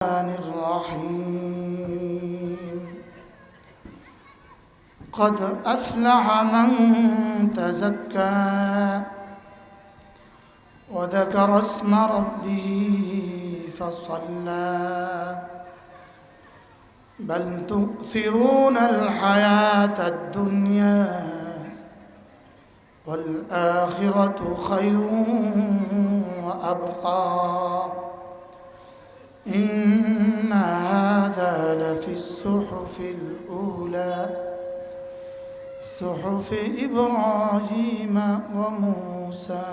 الرحيم قد أفلح من تزكى وذكر اسم ربه فصلى بل تؤثرون الحياة الدنيا والآخرة خير وأبقى إن هذا لفي الصحف الأولى صحف إبراهيم وموسى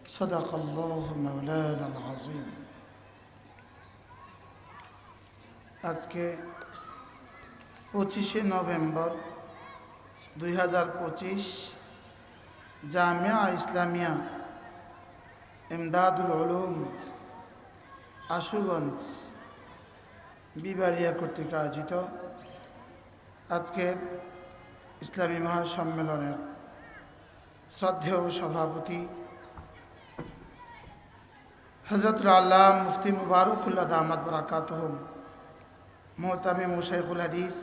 صدق الله مولانا العظيم আজকে 25শে নভেম্বর 2025 জামিয়া ইসলামিয়া ইমদাদুল উলুম আশুগঞ্জ বিবাড়িয়া কর্তৃক আয়োজিত আজকের ইসলামী মহাসম্মেলনের শ্রদ্ধেয় সভাপতি হযরত আল্লাহ মুফতি মুবারকুল্লাহ দামাত বারাকাতুহুম মুহতামিম শাইখুল হাদিস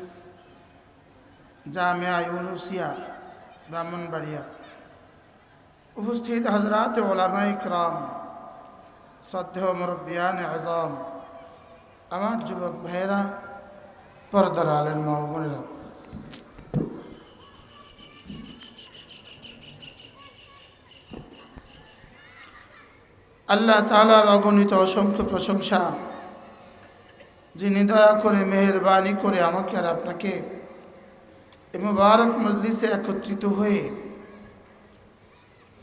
জামিয়া ইউনুসিয়া ব্রাহ্মণবাড়িয়া উপস্থিত হযরত উলামায়ে কিরাম শ্রদ্ধেয় মুরব্বিয়ান আযম আমার যুবক ভাইয়েরা পর্দার আলেন মা ও বোনেরা, আল্লাহ তাআলার অগণিত অসংখ্য প্রশংসা, যিনি দয়া করে মেহেরবানি করে আমাকে আর আপনাকে এই মুবারক মজলিসে একত্রিত হয়ে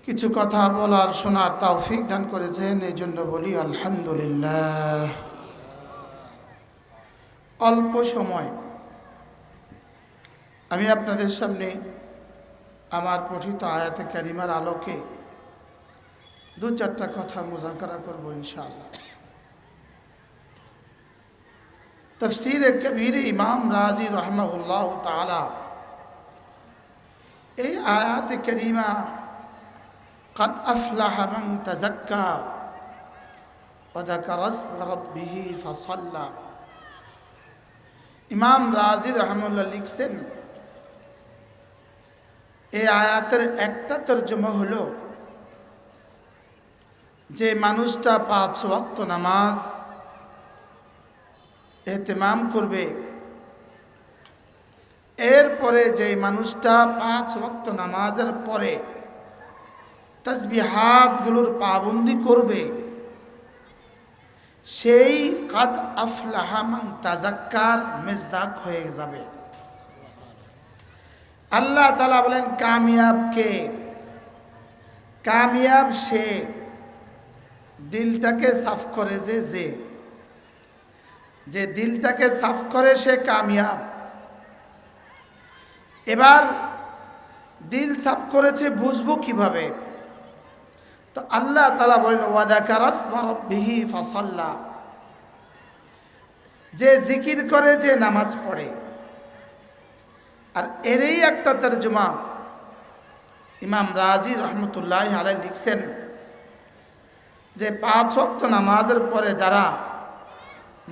কিছু কথা বলার শোনার তৌফিক দান করেছেন, এই জন্য বলি আলহামদুলিল্লাহ। অল্প সময় আমি আপনাদের সামনে আমার পঠিত আয়াতে কারিমার আলোকে দু চারটা কথা মুযাকারা করব ইনশাআল্লাহ। তাফসীর কবীর ইমাম রাজি রাহিমাহুল্লাহ তাআলা এই আয়াতে কারিমা قد أفلح من تزكى وذكر اسم ربه فصلى ইমাম রাজি রাহিমাহুল্লাহ লিখছেন, এই আয়াতের একটা তরজমা হলো যে মানুষটা 5 ওয়াক্ত নামাজ ইহতিমাম করবে, এরপরে যে মানুষটা 5 ওয়াক্ত নামাজের পরে তাসবিহাতগুলোর পাবন্দি করবে, সেই কাদ আফলাহা মান তাযাক্কার মেজদাক হয়ে যাবে। আল্লাহ তাআলা বলেন কামিয়াব কে? কামিয়াব সে দিলটাকে সাফ করে, যে দিলটাকে সাফ করে সে কামিয়াব। এবার দিল সাফ করেছে বুঝবো কিভাবে? তো আল্লাহ তাআলা বলেন ওয়াযাকারা ইসমা রাব্বিহি ফাসাল্লা, যে জিকির করে, যে নামাজ পড়ে। আর এরই একটা তরজমা ইমাম রাজি রহমতুল্লাহি আলাইহি লিখছেন যে 5 ওয়াক্ত নামাজের পরে যারা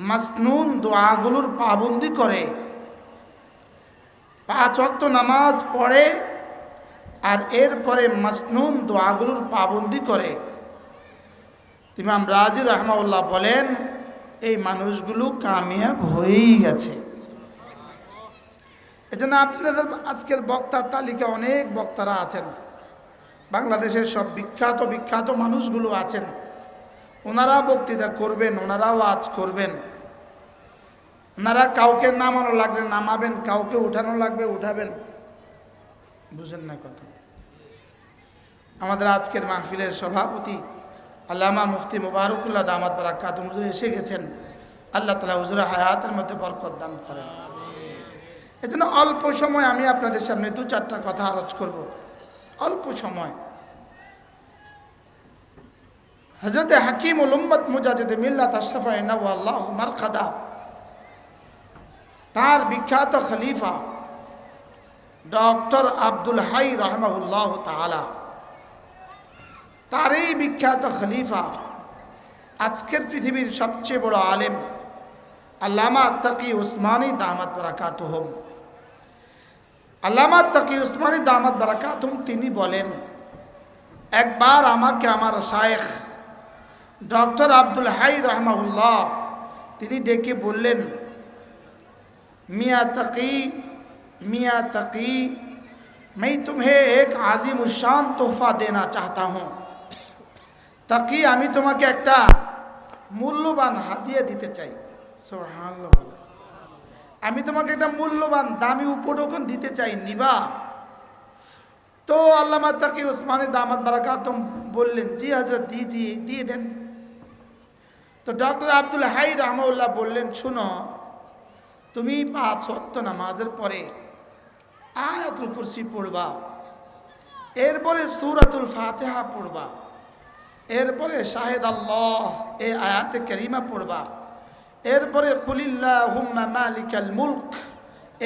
মাসনুন দোয়াগুলোর পাবন্দি করে, 5 ওয়াক্ত নামাজ পড়ে আর এরপরে মাসনুন দোয়াগুলোর পাবন্দি করে, ইমাম রাজি রাহিমাহুল্লাহ বলেন এই মানুষগুলো কামিয়াব হয়েই গেছে। এজন্য আপনাদের আজকের বক্তার তালিকা অনেক বক্তারা আছেন, বাংলাদেশের সব বিখ্যাত মানুষগুলো আছেন, ওনারা বক্তৃতা করবেন, ওনারা ওয়াজ করবেন, ওনারা কাউকে নামানো লাগলে নামাবেন, কাউকে উঠানো লাগবে উঠাবেন। বুঝেন না কথা? আমাদের আজকের মাহফিলের সভাপতি আল্লামা মুফতি মুবারকুল্লাহ দামাত বারাকাতুহু হুজুর এসে গেছেন। আল্লাহ তাআলা হুজুরের হায়াতের মধ্যে বরকত দান করেন। এজন্য অল্প সময় আমি আপনাদের সামনে দু চারটা কথা আলোচনা করব, অল্প সময়। হযরত হাকিমুল উম্মত মুজাদ্দিদ মিল্লাত আশরাফা নাওয়াল্লাহু মারকাদা, তার বিখ্যাত খলিফা ডক্টর আব্দুল হাই রাহিমাহুল্লাহ তাআলা, তারই বিখ্যাত খলিফা আজকের পৃথিবীর সবচেয়ে বড় আলেম আল্লামা তাকি উসমানী দামাত বারাকাতুহুম। আল্লামা তাকি উসমানী দামাত বারাকাতুহুম তিনি বলেন, একবার আমাকে আমার শায়েখ ডক্টর আব্দুল হাই রাহমাহুল্লাহ তিনি ডেকে বললেন, मियाँ तकी मैं तुम्हें एक आजिम शान तोहफा देना चाहता हूँ। तकी আমি তোমাকে একটা মূল্যবান হাদিয়া দিতে চাই। সুবহানাল্লাহ। আমি তোমাকে একটা মূল্যবান দামি উপঢৌকন দিতে চাই, নিবা? তো আল্লামা তাকি উসমানী দামাত বারাকাতুহুম বললেন, জি হযরত, দিজিয়ে, দিয়ে দেন। তো ডক্টর আব্দুল হাই রাহমাহুল্লাহ বললেন, শুনো, তুমি 5 ওয়াক্ত নামাজের পরে আয়াতুল কুরসি পড়বা, এরপরে সূরাতুল ফাতিহা পড়বা, এরপরে শাহেদ আল্লাহ এই আয়াতে কারিমা পড়বা, এরপরে কুলিল্লাহুম্মা মালিকাল মুলক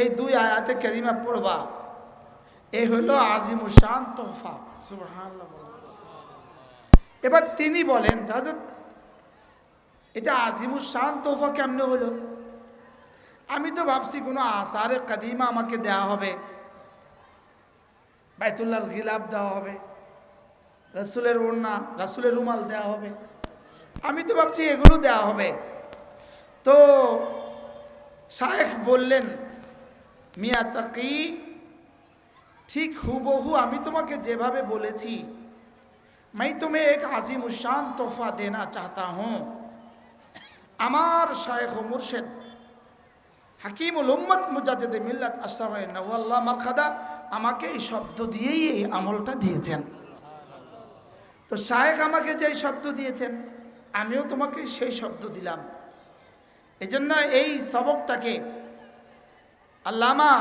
এই 2 আয়াতে কারিমা পড়বা। এই হলো আজিমুশ শান তোহফা। সুবহানাল্লাহ। এবার তিনি বলেন, হযরত, এটা আজিমুশ শান তোহফা কেমনে হলো? আমি তো ভাবছি কোনো আসারে কাদিমা আমাকে দেওয়া হবে, বাইতুল্লাহর গিলাফ দেওয়া হবে, রাসূলের ওড়না, রাসূলের রুমাল দেওয়া হবে, আমি তো ভাবছি এগুলো দেওয়া হবে। তো শায়েখ বললেন, মিয়াঁ তাকি, ঠিক হুবহু আমি তোমাকে যেভাবে বলেছি, मैं तुम्हें एक आज़ीम शान तोहफा देना चाहता हूँ। আমার শায়েখ ও মুর্শিদ হাকিমুল উম্মত মুজাদ্দিদ মিল্লাত আশরাফ নওয়াল্লাহ মারখাদা আমাকে এই শব্দ দিয়েই এই আমলটা দিয়েছেন। তো শায়েখ আমাকে যে শব্দ দিয়েছেন, আমিও তোমাকে সেই শব্দ দিলাম। এজন্য এই সবকটাকে আল্লামা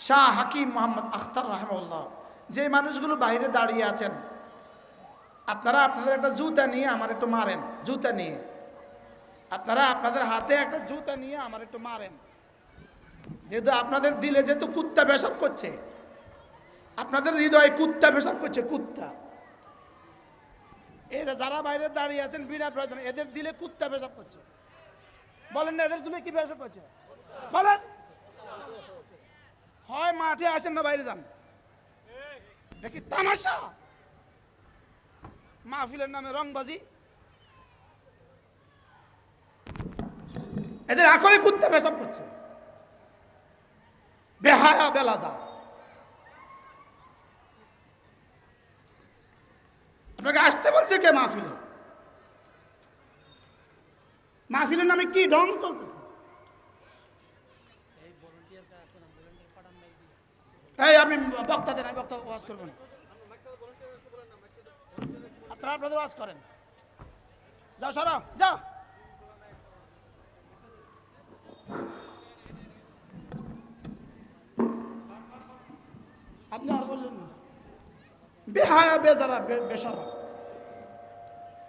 শাহ হাকিম মোহাম্মদ আখতার রাহমাহুল্লাহ, যে মানুষগুলো বাইরে দাঁড়িয়ে আছেন, আপনারা আপনাদের একটা জুতা নিয়ে আমার একটু মারেন, জুতা নিয়ে আপনারা আপনাদের হাতে একটা জুতা নিয়ে আমার একটু মারেন। যেহেতু আপনাদের দিলে যেহেতু কুত্তা পেশাব করছে, আপনাদের হৃদয়ে কুত্তা পেশাব করছে, কুত্তা। এরা যারা বাইরে দাঁড়িয়ে আছেন বিনা প্রয়োজন, এদের দিলে কুত্তা পেশাব করছে। বলেন না, এদের দিলে কি পেশাব করছে? বলেন। হয় মাঠে আসেন না বাইরে যান, দেখি তামাশা, মাহফিলের নামে রংবাজি। এদের আকলে কুত্তা পেশাব করছে, বেহায়া বেলাজা। আপনাকে আসতে বলছে কে মাহফিলে? মাহফিলের নামে কি ঢং চলতেছে? এই আপনি বক্তা দেন, আমি বক্তা ওয়াজ করবো না, আপনারা আপনাদের ওয়াজ করেন। যাও সরাও, যাও। আপনি আর বললেন বেহায়া বেজারা বেসারা।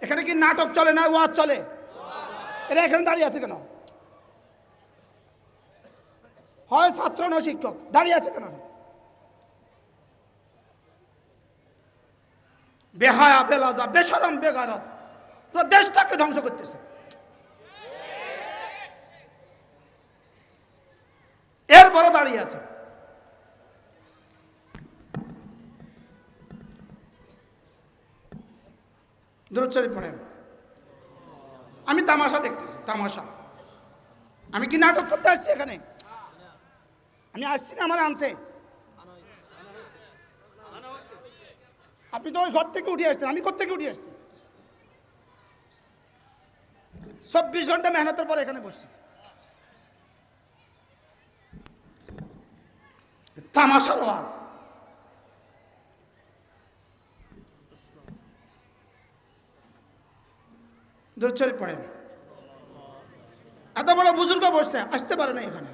এখানে কি নাটক চলে না ওয়াজ চলে? এরা এখানে দাঁড়িয়ে আছে কেন? হয় ছাত্র নয় শিক্ষক, দাঁড়িয়ে আছে কেন? বেহায়া বেলাজা বেশরম বেগারত, পুরো দেশটাকে ধ্বংস করতেছে। এরপরও দাঁড়িয়ে আছে। দরুদ শরীফ পড়েন। আমি তামাশা দেখতেছি, তামাশা। আমি কি নাটক করতে আসছি এখানে? আমি আসছি না, আমার আনছে। আপনি তো ওই ঘর থেকে উঠে আসছেন, আমি কোত্থেকে উঠে আসছি? 24 ঘন্টা মেহনতের পরে এখানে বসছি। তামাশার আওয়াজ। দরুদ শরীফ পড়েন। এত বড় বুজুর্গ বসছে, আসতে পারে না এখানে।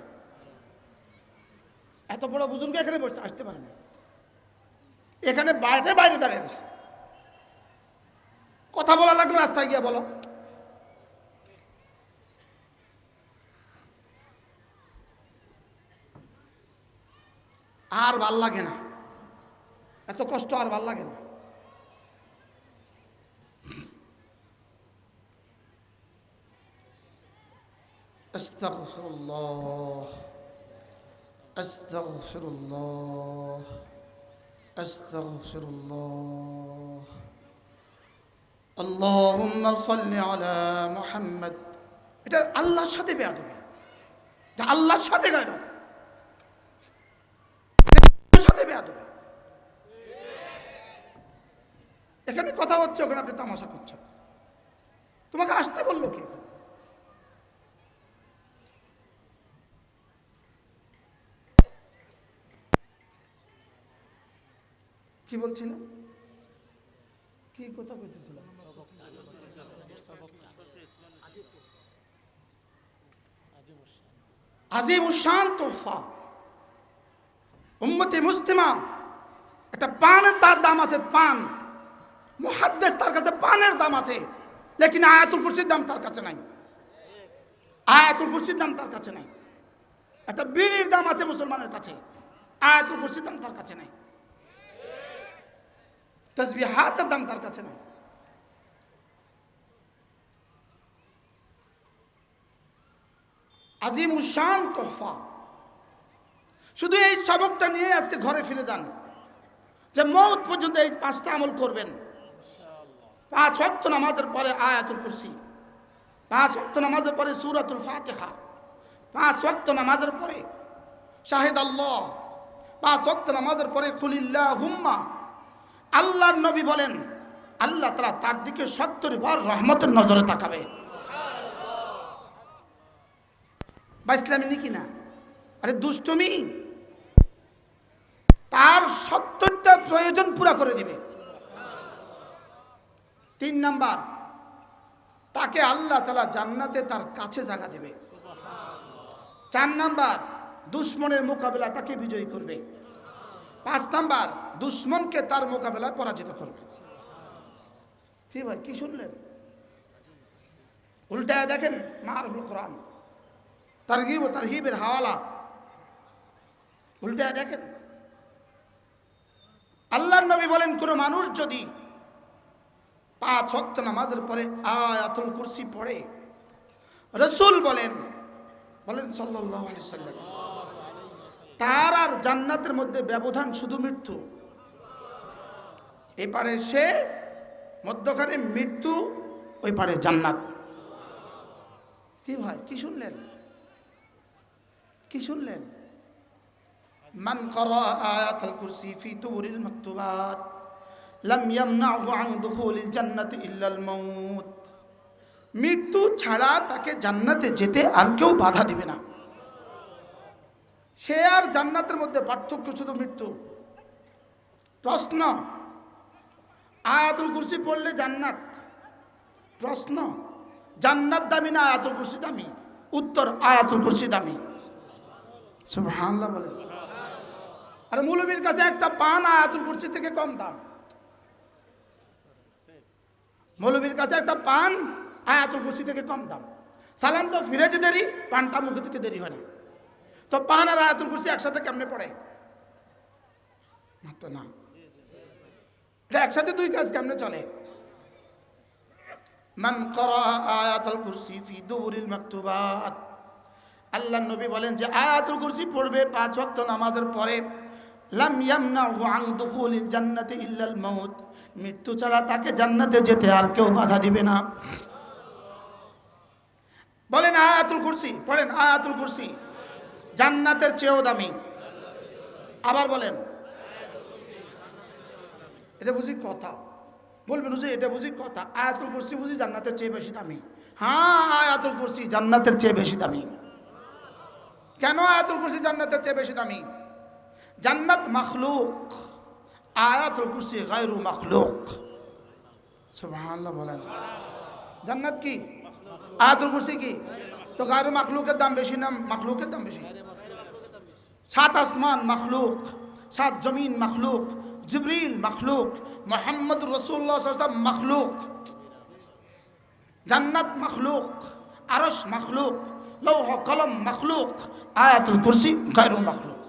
এত বড় বুজুর্গ এখানে বসছে, আসতে পারে না। এখানে বাইরে বাইরে দাঁড়িয়ে গেছে। কথা বলা লাগলো, রাস্তায় গিয়ে বলো। আর ভাল লাগে না, এত কষ্ট আর ভাল লাগে না। আস্তাগফিরুল্লাহ, আস্তাগফিরুল্লাহ, আস্তাগফিরুল্লাহ। আল্লাহুম্মা সাল্লি আলা মুহাম্মদ। এটা আল্লাহর সাথে বেয়াদবি, এটা আল্লাহর সাথে গায়রত, সাথে বেয়াদবি। এখানে কথা হচ্ছে, ওখানে আপনি তামাশা করছেন। তোমাকে আসতে বললো কি? কি বলছিলেন? কি কথা কইতেছিলেন? আজিমুশান তোহফা উম্মতে মুসলিমা। একটা পানের তার দাম আছে, পান। মুহাদ্দিস তার কাছে পানের দাম আছে, লেকিন আয়াতুল কুরসির দাম তার কাছে নাই। আয়াতুল কুরসির দাম তার কাছে নাই। একটা বিড়ির দাম আছে মুসলমানের কাছে, আয়াতুল কুরসির দাম তার কাছে নাই। তাসবিহাতের দাম তার কাছে নাই। আজিমুশান তোহফা। শুধু এই সবকটা নিয়ে আজকে ঘরে ফিরে যান, যে মওত পর্যন্ত এই 5টা আমল করবেন। 5 ওয়াক্ত নামাজের পরে আয়াতুল কুরসি, 5 ওয়াক্ত নামাজের পরে সূরাতুল ফাতিহা, 5 ওয়াক্ত নামাজের পরে শাহিদ আল্লাহ, 5 ওয়াক্ত নামাজের পরে কুলিল্লাহুম্মা। আল্লাহর নবী বলেন, আল্লাহ তাআলা তার দিকে 70 বার রহমতের নজরে তাকাবে। বা ইসলামী নাকি না? আরে দুষ্টমি। তার 70টা প্রয়োজন পুরা করে দিবে। 3 নাম্বার, তাকে আল্লাহ তাআলা জান্নাতে তার কাছে জায়গা দেবে। 4 নাম্বার, দুশমনের মোকাবেলা তাকে বিজয়ী করবে। 5 নাম্বার, দুশমনকে তার মোকাবেলায় পরাজিত করবে। কি ভাই, কি শুনলেন? উল্টায় দেখেন মারুফুল কোরআন, তারগীব ও তারহিবের হাওয়ালা, উল্টায় দেখেন। আল্লাহর নবী বলেন, কোন মানুষ যদি 5 ওয়াক্ত নামাজের পরে আয়াতুল কুরসি পড়ে, রাসূল বলেন সাল্লাল্লাহু আলাইহি ওয়াসাল্লাম, তার আর জান্নাতের মধ্যে ব্যবধান শুধু মৃত্যু। এই পারে সে, মধ্যখানে মৃত্যু, ওই পারে জান্নাত। কি ভাই, কি শুনলেন? কি শুনলেন? মান ক্বারা আয়াতুল কুরসি ফি দুবুরিল মাকতুবাত লাম ইয়ামনাহু আন দুখুলিল জান্নাতি ইল্লাল মাউত। মৃত্যু ছাড়া তাকে জান্নাতে যেতে আর কেউ বাধা দিবে না। সে আর জান্নাতের মধ্যে পার্থক্য শুধু মৃত্যু। প্রশ্ন, আয়াতুল কুরসি পড়লে জান্নাত? প্রশ্ন, জান্নাত দামি না আয়াতুল কুরসি দামি? উত্তর, আয়াতুল কুরসি দামি। সুবহানাল্লাহ বলে। আর মৌলবীর কাছে একটা পান আয়াতুল কুরসি থেকে কম দাম। মৌলবীর কাছে একটা পান আয়াতুল কুরসি থেকে কম দাম। সালামটা ফিরে যেতে দেরি, পানটা মুখে দিতে দেরি হয় না। তো পান আর আয়াতুল কুরসি একসাথে কেমনে পড়ে? না, একসাথে 2 কাজ কেমনে চলে? মান ক্বারা আয়াতুল কুরসি ফি দুবুরিল মাকতুবাত। আল্লাহর নবী বলেন যে আয়াতুল কুরসি পড়বে 5 ওয়াক্ত নামাজের পরে, লাম ইয়ামনাহু আন দুখুলিল জান্নাতি ইল্লাল মাউত। মৃত্যু ছাড়া তাকে জান্নাতে যেতে আর কেউ বাধা দিবে না। বলেন আয়াতুল কুরসি, পড়েন আয়াতুল কুরসি জান্নাতের চেয়েও দামি। আবার বলেন, এটা বুঝি কথা? বলবেন যে এটা বুঝি কথা, আয়াতুল কুরসি বুঝি জান্নাতের চেয়ে বেশি দামি? হ্যাঁ, আয়াতুল কুরসি জান্নাতের চেয়ে বেশি দামি। কেন আয়াতুল কুরসি জান্নাতের চেয়ে বেশি দামি? জান্নাত মাখলুক, আয়াতুল কুরসি গায়রু মাখলুক। সুবহানাল্লাহ বলেন। জান্নাত কি? আয়াতুল কুরসি কি? তো গায়রু মাখলুকের দাম বেশি না মাখলুকের দাম বেশি? 7 আসমান মাখলুক, 7 জমিন মাখলুক, জিবরিল মাখলুক, মুহাম্মদুর রাসূলুল্লাহ সাল্লাল্লাহু আলাইহি ওয়াসাল্লাম মাখলুক। জান্নাত মাখলুক, আরশ মাখলুক, লৌহ কলম মাখলুক, আয়াতুল কুরসি গায়রু মাখলুক।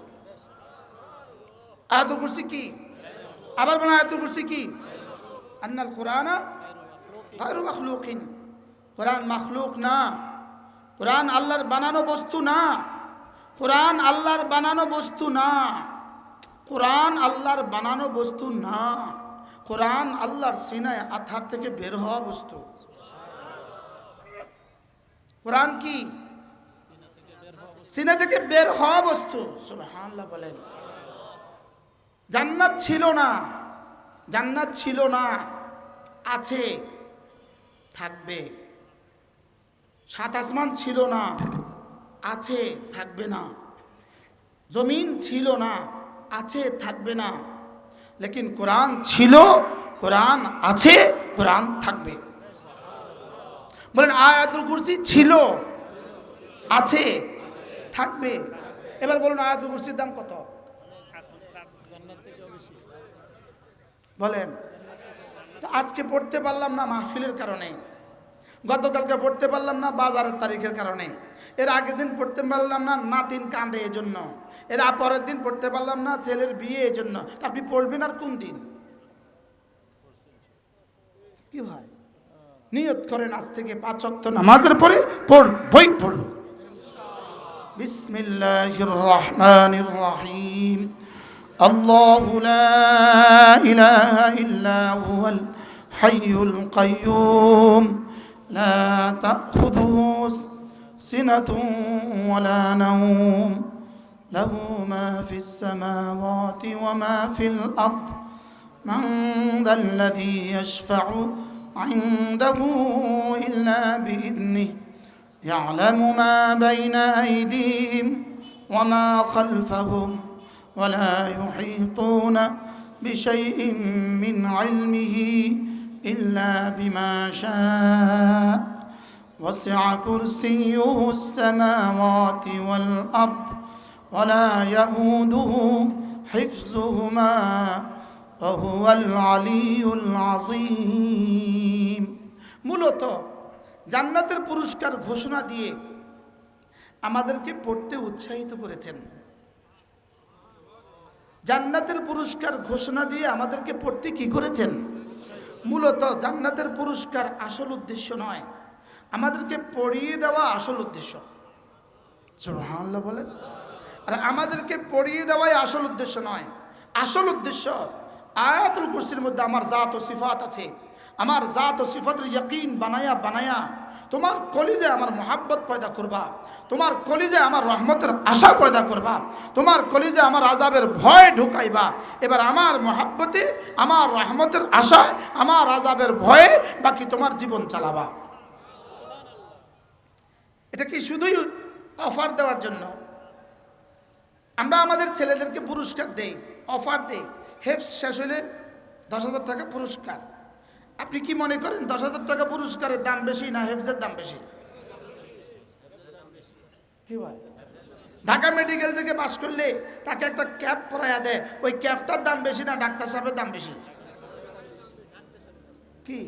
আয়াতুল কুরসি কি? আবার বলেন আয়াতুল কুরসি কি? আন্নাল কুরআনা গায়রু মাখলুকিন। কুরআন মাখলুক না, কোরআন আল্লাহর বানানো বস্তু না, কোরআন আল্লাহর বানানো বস্তু না, কোরআন আল্লাহর বানানো বস্তু না। কোরআন আল্লাহর সিনায় আথার থেকে বের হওয়া বস্তু। কোরআন কি? সিনা থেকে বের হওয়া বস্তু। সুবহানাল্লাহ বলেন। জান্নাত ছিল না, জান্নাত ছিল না, আছে, থাকবে। সাত আসমান ছিল না, আছে, থাকবে না। জমিন ছিল না, আছে, থাকবে না। লেকিন কোরআন ছিল, কোরআন আছে, কোরআন থাকবে। বলেন আয়াতুল কুরসি ছিল, আছে, থাকবে। এবার বলুন আয়াতুল কুরসির দাম কত? বলেন। আজকে পড়তে পারলাম না মাহফিলের কারণে, গতকালকে পড়তে পারলাম না বাজারের তারিখের কারণে, এর আগের দিন পড়তে পারলাম না নাতিন কাঁদে এই জন্য, এর পরের দিন পড়তে পারলাম না ছেলের বিয়ে এই জন্য। আপনি পড়বেন আর কোন দিন? কি ভাই, নিয়ত করেন আজ থেকে 5 ওয়াক্ত নামাজের পরে বই পড়ব। বিসমিল্লাহির রহমানির রহিম। আল্লাহু লা ইলাহা ইল্লা হুয়াল হাইয়ুল কাইয়্যুম লা তাখুযুহু সিনাতুন ওয়ালা নাওম লাহু মা ফিস সামাওয়াতি ওয়া মা ফিল আরদ মান যাল্লাযী ইয়াশফা'ু ইনদাহু ইল্লা বিইذনিহি ইয়া'লামু মা বাইনা আইদিহিম ওয়া মা খালফাহুম ولا يحيطون بشيء من علمه إلا بما شاء وسع كرسيه السماوات والأرض ولا يئوده حفظهما وهو العلي العظيم। মূলত জান্নাতের পুরস্কার ঘোষণা দিয়ে আমাদেরকে পড়তে উৎসাহিত করেছেন। জান্নাতের পুরস্কার ঘোষণা দিয়ে আমাদেরকে পড়তে কি করেছেন? মূলত জান্নাতের পুরস্কার আসল উদ্দেশ্য নয়, আমাদেরকে পড়িয়ে দেওয়া আসল উদ্দেশ্য। সুবহানাল্লাহ বলেন। আর আমাদেরকে পড়িয়ে দেওয়াই আসল উদ্দেশ্য নয়, আসল উদ্দেশ্য আয়াতুল কুরসির মধ্যে আমার জাত ও সিফাত আছে। আমার জাত ও সিফাতের ইয়াকিন বানায়া বানায়া তোমার কলিজে আমার মোহাব্বত পয়দা করবা, তোমার কলিজে আমার রহমতের আশা পয়দা করবা, তোমার কলিজে আমার আযাবের ভয় ঢুকাইবা। এবার আমার মোহাব্বতে, আমার রহমতের আশায়, আমার আযাবের ভয়ে বাকি তোমার জীবন চালাবা। এটা কি শুধুই অফার দেওয়ার জন্য? আমরা আমাদের ছেলেদেরকে পুরস্কার দেই, অফার দেই। হেফজ শেষ হলে 10,000 টাকা পুরস্কার। আপনি কি মনে করেন 10,000 টাকা পুরস্কারের দাম বেশি না হেফজের দাম বেশি? কি ভাই, ঢাকা মেডিকেল থেকে পাস করলে তাকে একটা ক্যাপ পরাইয়া দেয়, ওই ক্যাপটার দাম বেশি না ডাক্তার সাহেবের দাম বেশি? কি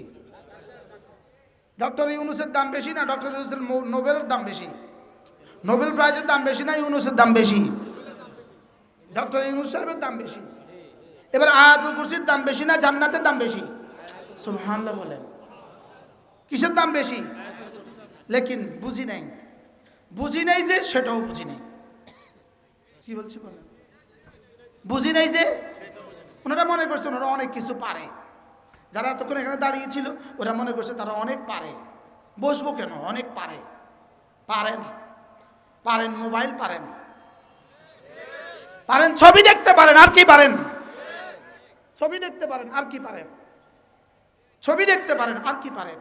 ডক্টর ইউনুসের দাম বেশি না ডক্টর ইউনুসের নোবেলের দাম বেশি? নোবেল প্রাইজের দাম বেশি না ইউনুসের দাম বেশি? ডক্টর ইউনুস সাহেবের দাম বেশি। এবার আয়াতুল কুরসির দাম বেশি না জান্নাতের দাম বেশি? সুবহানাল্লাহ বলেন। কিসের দাম বেশি? লেকিন বুঝি নাই, বুঝি নাই যে সেটাও বুঝি নাই। কি বলছি বলেন? বুঝি নাই যে ওনারা মনে করছেন ওরা অনেক কিছু পারে। যারা এতক্ষণ এখানে দাঁড়িয়েছিল ওরা মনে করছে তারা অনেক পারে। বসবো কেন? অনেক পারে। পারেন, পারেন মোবাইল পারেন, পারেন ছবি দেখতে পারেন, আর কি পারেন? ছবি দেখতে পারেন, আর কি পারেন? ছবি দেখতে পারেন, আর কি পারেন?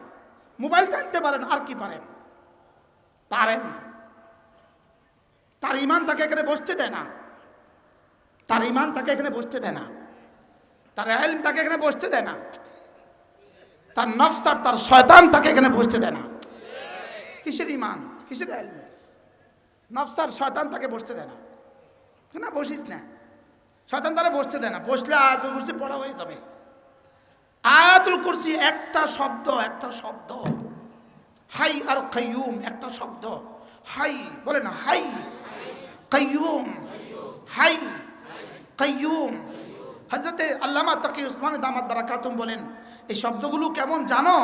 মোবাইল টানতে পারেন, আর কি পারেন? পারেন। তার ঈমান তাকে এখানে বসতে দেয় না, তার ঈমান তাকে এখানে বসতে দেয় না, তার ইলম তাকে এখানে বসতে দেয় না, তার নফস আর তার শয়তান তাকে এখানে বসতে দেয় না। কিসের ঈমান, কিসের ইলম? নফস আর শয়তান তাকে বসতে দেয় না। না বসিস না, শয়তান তারা বসতে দেয় না। বসলে আয়াতুল কুরসি পড়া হয়ে যাবে। আয়াতুল কুরসি একটা শব্দ, একটা শব্দ। হাই আর কাইয়ুম একটা শব্দ। হাই বলেন, হাই কাইয়ুম, হাই কাইয়ুম। হযরতে আল্লামা তাকি উসমানী দামাত বারাকাতুহু বলেন এই শব্দগুলো কেমন জানো?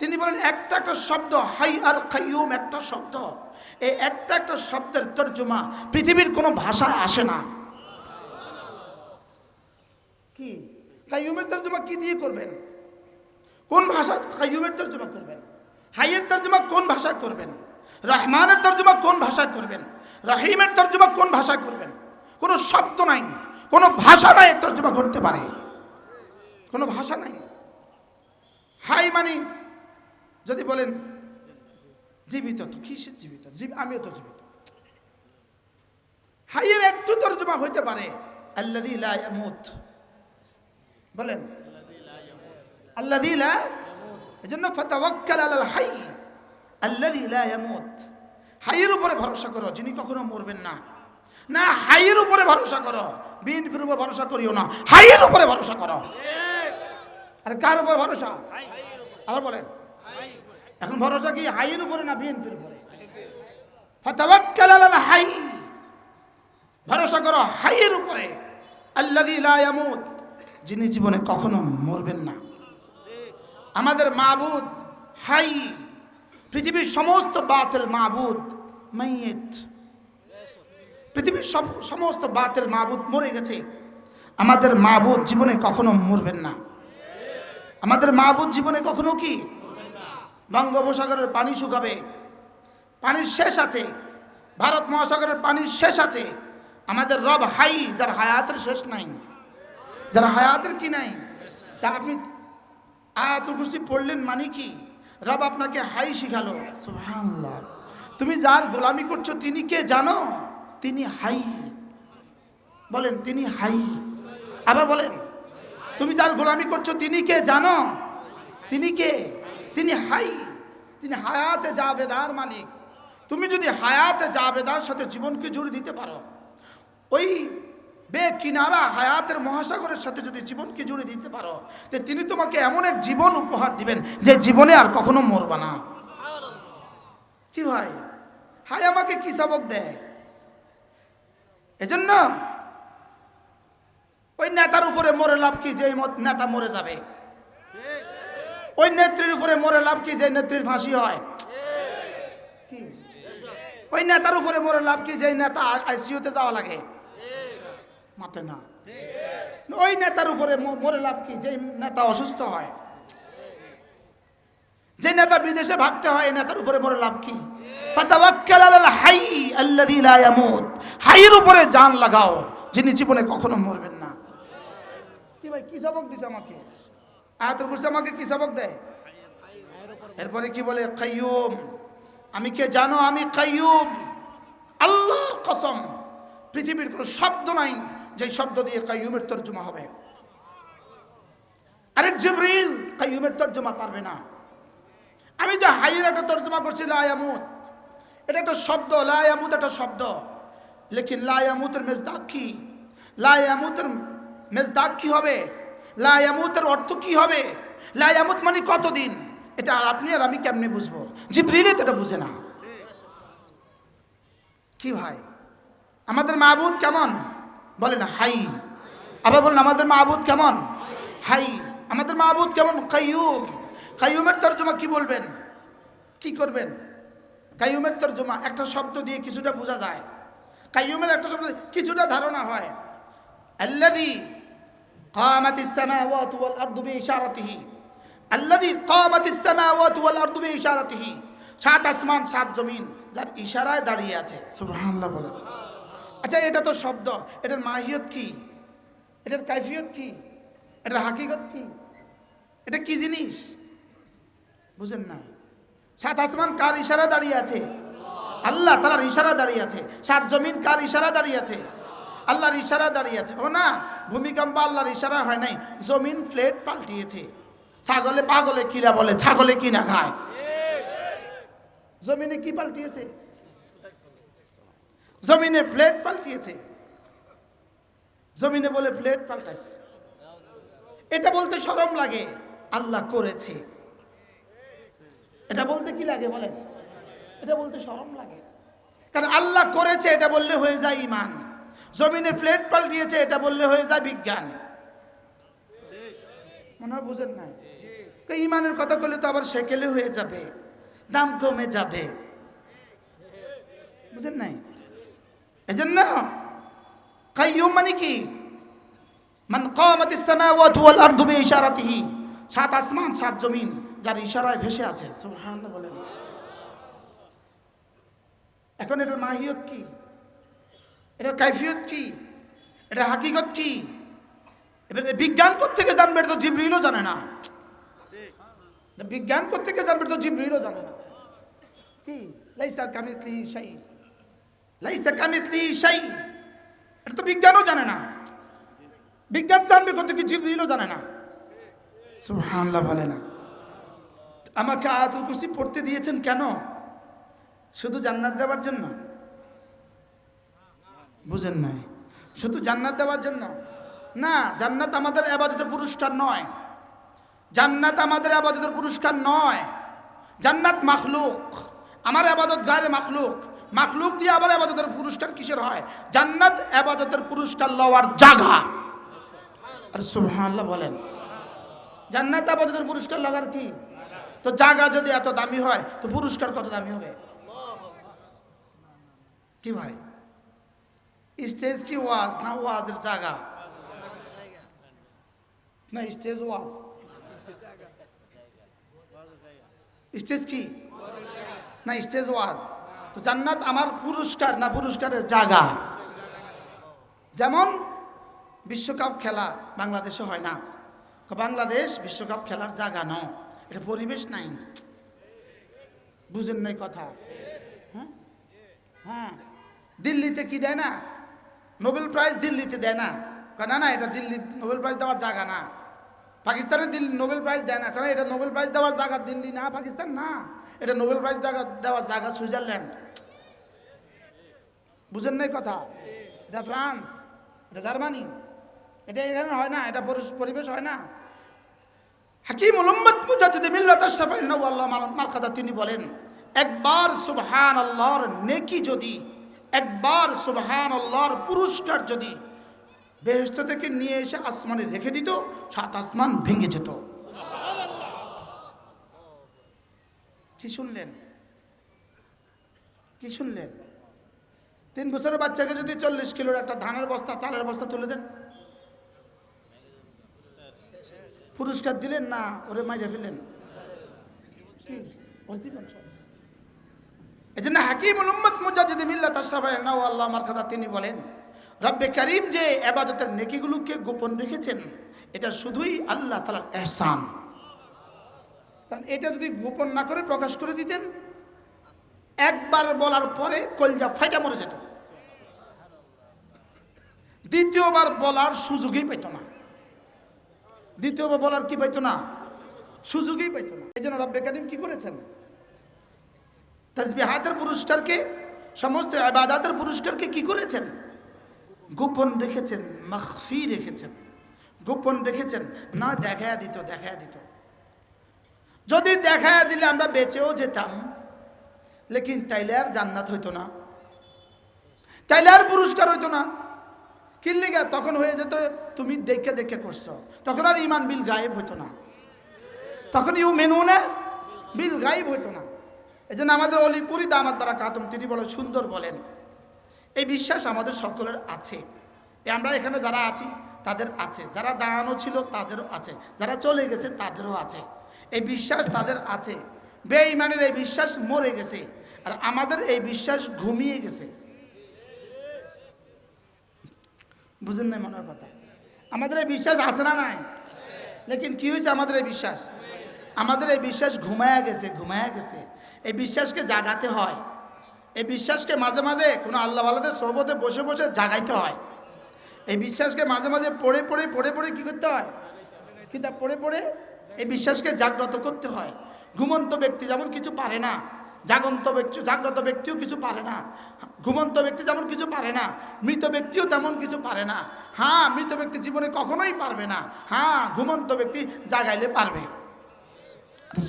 তিনি বলেন একটা একটা শব্দ, হাই আর কাইয়ুম একটা শব্দ, এই একটা একটা শব্দের তর্জমা পৃথিবীর কোনো ভাষায় আসে না। কি কাইয়ুমের তর্জমা কি দিয়ে করবেন? কোন ভাষা কাইয়ুমের তর্জমা করবেন? হাইয়ের তর্জমা কোন ভাষায় করবেন? রহমানের তর্জমা কোন ভাষায় করবেন? রহিমের তর্জমা কোন ভাষায় করবেন? কোনো শব্দ নাই, কোনো ভাষা নাই তর্জমা করতে পারে, কোনো ভাষা নাই। হাই মানে যদি বলেন জীবিত, তো কিসের জীবিত? আমিও তো জীবিত। হাইয়ের একটু তর্জমা হইতে পারে আল্লাযী লা ইয়ামুত, বলেন আল্লাযী লা ইয়ামুত। এজন্য ফাতাওয়াক্কাল আলাল হাই আল্লাযী লা ইয়ামুত, হাইয়ের উপরে ভরসা করো যিনি কখনো মরবেন না। না, হাইয়ের উপরে ভরসা করো, বিএনপির উপরে ভরসা করিও না, হাইয়ের উপরে ভরসা করো। আরে কার উপরে ভরসা? আবার বলেন, এখন ভরসা কি হাইয়ের উপরে না বিএনপির উপরে? ফাতাওয়াক্কাল আলাল হাই, ভরসা করো হাইয়ের উপরে, আল্লাযী লা ইয়ামুত, যিনি জীবনে কখনো মরবেন না। আমাদের মাবুদ হাই, পৃথিবীর সমস্ত বাতিল মাবুদ মাইয়িত, পৃথিবীর সমস্ত বাতিল মাবুদ মরে গেছে। আমাদের মাবুদ জীবনে কখনো মরবেন না। আমাদের মাবুদ জীবনে কখনো কি বঙ্গোপসাগরের পানি শুকাবে, পানির শেষ আছে, ভারত মহাসাগরের পানির শেষ আছে। আমাদের রব হাই, যার হায়াতের শেষ নাই, যার হায়াতের কি নাই। তা আপনি আয়াতুল কুরসি পড়লেন মানে কি? রব আপনাকে হাই শিখালো। সুবহানাল্লাহ, তুমি যার গোলামি করছো তিনি কে জানো? তিনি হাই। বলেন তিনি হাই। আবার বলেন, তুমি যার গোলামি করছো তিনি কে জানো? তিনি কে? তিনি হাই, তিনি হায়াতে জাবেদার মালিক। তুমি যদি হায়াতে জাবেদার সাথে জীবনকে জুড়ে দিতে পারো, ওই বেকিনারা হায়াতের মহাসাগরের সাথে যদি জীবনকে জুড়ে দিতে পারো, তো তিনি তোমাকে এমন এক জীবন উপহার দিবেন যে জীবনে আর কখনো মরবা না। কি ভাই, হাই আমাকে কি সবক দেয়? এজন্য ওই নেতার উপরে মরে লাভ কি, যে নেতা মরে যাবে? ওই নেত্রীর উপরে মরে লাভ কি, যে নেত্রীর ফাঁসি হয়? কি ওই নেতার উপরে মরে লাভ কি, যে নেতা আইসিইউতে যাওয়া লাগে? মাতে না। ওই নেতার উপরে মরে লাভ কি, যে নেতা অসুস্থ হয়? যে নেতা বিদেশে ভাগতে হয়, নেতার উপরে মরে লাভ কি? ফাতাওয়াক্কাল আলাল হাই আল্লাযী লা ইয়ামুত, হাইয়ের উপরে জান লাগাও যিনি জীবনে কখনো মরবেন না। কি ভাই, কি সবক দিছে আমাকে? আয়াতুল কুরসি আমাকে কি সবক দেয়? এরপরে কি বলে? কাইয়ুম, আমি কে জানো? আমি কাইয়ুম। আল্লাহর কসম, পৃথিবীর কোনো শব্দ নাই যে শব্দ দিয়ে কাইয়ুমের তর্জমা হবে। আরে জিবরিল কাইয়ুমের তর্জমা পারবে না। আমি যে হাইয়ের একটা তর্জমা করছি লা ইয়ামুত, এটা একটা শব্দ, লা ইয়ামুত একটা শব্দ, লেকিন লা ইয়ামুতের মেজদাক কি? লা ইয়ামুতের মেজদাক কি হবে? লা ইয়ামুতের অর্থ কি হবে? লা ইয়ামুত মানে কতদিন? এটা আপনি আর আমি কেমনে বুঝবো? জিবরিল এটা বুঝে না। কি ভাই, আমাদের মাবুদ কেমন? বলেন হাই। আবার বলেন আমাদের মাবুদ কেমন? হাই। আমাদের মাবুদ কেমন? কাইয়ুম। কাইয়ুমের তর্জমা কি বলবেন? কি করবেন? কাইয়ুমের তর্জমা একটা শব্দ দিয়ে কিছুটা বোঝা যায়। কাইয়ুমের একটা শব্দ কিছুটা ধারণা হয়। আল্লাযী কামাতিস সামাওয়াতু ওয়াল আরদু বিইশারাতিহি, আল্লাযী কামাতিস সামাওয়াতু ওয়াল আরদু বিইশারাতিহি, সাত আসমান সাত জমিন যার ইশারায় দাঁড়িয়ে আছে। সুবহানাল্লাহ বলেন। আচ্ছা, এটা তো শব্দ, এটার মাহিয়ত কি? এটার কাইফিয়ত কি? এটার হাকিকত কি? এটা কি জিনিস? বুঝেন না? সাত আসমান কার ইশারা দাঁড়িয়ে আছে? আল্লাহ তাআলার ইশারা দাঁড়িয়ে আছে। সাত জমিন কার ইশারা দাঁড়িয়ে আছে? আল্লাহর ইশারা দাঁড়িয়ে আছে। ও না, ভূমিকম্প আল্লাহর ইশারা হয় নাই, জমিন প্লেট পাল্টিয়েছে। ছাগলে পাগলে কিরা বলে, ছাগলে কিনা খায়। জমিনে কি পাল্টিয়েছে? জমিনে প্লেট পাল্টিয়েছে। জমিনে বলে প্লেট পাল্টাইছে। এটা বলতে শরম লাগে, আল্লাহ করেছে। এটা বলতে কি লাগে বলেন? এটা বলতে শরম লাগে, কারণ আল্লাহ করেছে এটা বললে হয়ে যায় ঈমান। জমিনে প্লেট পাল্টিয়েছে এটা বললে হয়ে যায় বিজ্ঞান। মনে হয় বুঝেন না? ইমানের কথা বললে তো আবার সেকেলে হয়ে যাবে, দাম কমে যাবে, বুঝেন নাই? এজন্য কাইয়ুম মানে কি? মান কামাতিস সামাওয়াতু ওয়াল আরদু বিইশারাতিহি, সাত আসমান সাত জমিন যার ইশারায় ভেসে আছে। সুবহানাল্লাহ বলেন। এখন এটার মাহিয়ত কি, এটার কাইফিয়ত কি, এটার হাকিকত কি? এবার বিজ্ঞান কোত্থেকে জানবে? এটা তো জিবরিলও জানে না। বিজ্ঞান কোত্থেকে জানবে? এটা তো জিবরিলও জানে না। কি লাইসা কামিসলিহি শাই, লাইসা কামিসলিহি শাই, এটা তো বিজ্ঞানও জানে না। বিজ্ঞান জানবে কোত্থেকে? জিবরিলও জানে না। সুবহানাল্লাহ বলে না। আমাকে আয়াতুল কুরসি পড়তে দিয়েছেন কেন? শুধু জান্নাত দেওয়ার জন্য? বুঝেন নাই? শুধু জান্নাত দেওয়ার জন্য না। জান্নাত আমাদের ইবাদতের পুরস্কার নয়। জান্নাত আমাদের ইবাদতের পুরস্কার নয়। জান্নাত মাখলুক, আমার ইবাদত গায়রে মাখলুক। মাখলুক দিয়ে আবার ইবাদতের পুরস্কার কিসের হয়? জান্নাত ইবাদতের পুরস্কার লওয়ার জায়গা। আর সুবহানাল্লাহ বলেন। জান্নাত ইবাদতের পুরস্কার লাগার কি? তো জায়গা যদি এত দামি হয় তো পুরস্কার কত দামি হবে? কি ভাই, স্টেজ কি ওয়াজ না ওয়াজের জায়গা? না স্টেজ ওয়াজ, স্টেজ কি না স্টেজ ওয়াজ? তো জান্নাত আমার পুরস্কার না পুরস্কারের জায়গা? যেমন বিশ্বকাপ খেলা বাংলাদেশে হয় না, বাংলাদেশ বিশ্বকাপ খেলার জায়গা নয়, এটা পরিবেশ নাই। বুঝেন নাই কথা? হ্যাঁ হ্যাঁ, দিল্লিতে কি দেয় না নোবেল প্রাইজ? দিল্লিতে দেয় না, না না এটা দিল্লি নোবেল প্রাইজ দেওয়ার জায়গা না। পাকিস্তানে দিল্লি নোবেল প্রাইজ দেয় না, কারণ এটা নোবেল প্রাইজ দেওয়ার জায়গা দিল্লি না, পাকিস্তান না। এটা নোবেল প্রাইজ দেওয়ার জায়গা সুইজারল্যান্ড। বুঝেন নাই কথা? এটা ফ্রান্স, এটা জার্মানি, এটা এখানে হয় না, এটা পরিবেশ হয় না। হাকিমুল উম্মত মুজাদ্দিদ মিল্লাত আশরাফ আল্লাহ মারকাদা তিনি বলেন, একবার সুবহানাল্লাহর নেকি যদি, একবার সুবহানাল্লাহর পুরস্কার যদি বেহেশত থেকে নিয়ে এসে আসমানে রেখে দিত, সাত আসমান ভেঙে যেত। কি শুনলেন? কি শুনলেন? 3 বছরের বাচ্চাকে যদি 40 কিলোর একটা ধানের বস্তা, চালের বস্তা তুলে দেন, পুরস্কার দিলেন না ওরে মাইরে ফেলেন? এই জন্য হাকিমুল উম্মত মুজাদ্দিদ মিল্লাত আশরাফ আল্লাহ মারকাদা তিনি বলেন, রব্বে কারীম যে ইবাদতের নেকিগুলোকে গোপন রেখেছেন, এটা শুধুই আল্লাহ তাআলার ইহসান। কারণ এটা যদি গোপন না করে প্রকাশ করে দিতেন, একবার বলার পরে কলজা ফাইটা মরে যেত, দ্বিতীয়বার বলার সুযোগই পেত না। দ্বিতীয়বার বলার কি পাইতো না? সুযোগই পাইতো না। এই জন্য রব্বে কারীম কি করেছেন? তাসবিহাতের পুরস্কারকে, সমস্ত ইবাদতের পুরস্কারকে কি করেছেন? গোপন রেখেছেন, মাখফি রেখেছেন, গোপন রেখেছেন। না দেখায়া দিত, দেখায়া দিত। যদি দেখায়া দিলে আমরা বেঁচেও যেতাম, লেকিন তাইলে আর জান্নাত হইতো না, তাইলে আর পুরস্কার হইতো না। কিল্লিগা তখন হয়ে যেত তুমি দেখে দেখে করছো, তখন আর ইমান বিল গায়েব হইতো না, তখন ইউমিনুনা বিল গায়েব হইতো না। এই জন্য আমাদের অলিপুরি দামাত দ্বারা কাতম তিনি বলে সুন্দর বলেন, এই বিশ্বাস আমাদের সকলের আছে। আমরা এখানে যারা আছি তাদের আছে, যারা দাঁড়ানো ছিল তাদেরও আছে, যারা চলে গেছে তাদেরও আছে। এই বিশ্বাস তাদের আছে। বেঈমানের এই বিশ্বাস মরে গেছে, আর আমাদের এই বিশ্বাস ঘুমিয়ে গেছে। বুঝেন নাই মনে হয় কথা? আমাদের এই বিশ্বাস আছে না নাই? লেকিন কি হয়েছে? আমাদের এই বিশ্বাস, আমাদের এই বিশ্বাস ঘুমায়া গেছে, ঘুমায়া গেছে। এই বিশ্বাসকে জাগাতে হয়। এই বিশ্বাসকে মাঝে মাঝে কোনো আল্লাহওয়ালাদের সোহবতে বসে বসে জাগাইতে হয়। এই বিশ্বাসকে মাঝে মাঝে পড়ে পড়ে পড়ে পড়ে কি করতে হয়? কিতাব পড়ে পড়ে এই বিশ্বাসকে জাগ্রত করতে হয়। ঘুমন্ত ব্যক্তি যেমন কিছু পারে না, জাগ্রত ব্যক্তিও কিছু পারে না। ঘুমন্ত ব্যক্তি যেমন কিছু পারে না, মৃত ব্যক্তিও তেমন কিছু পারে না। হ্যাঁ, মৃত ব্যক্তি জীবনে কখনোই পারবে না, হ্যাঁ ঘুমন্ত ব্যক্তি জাগাইলে পারবে।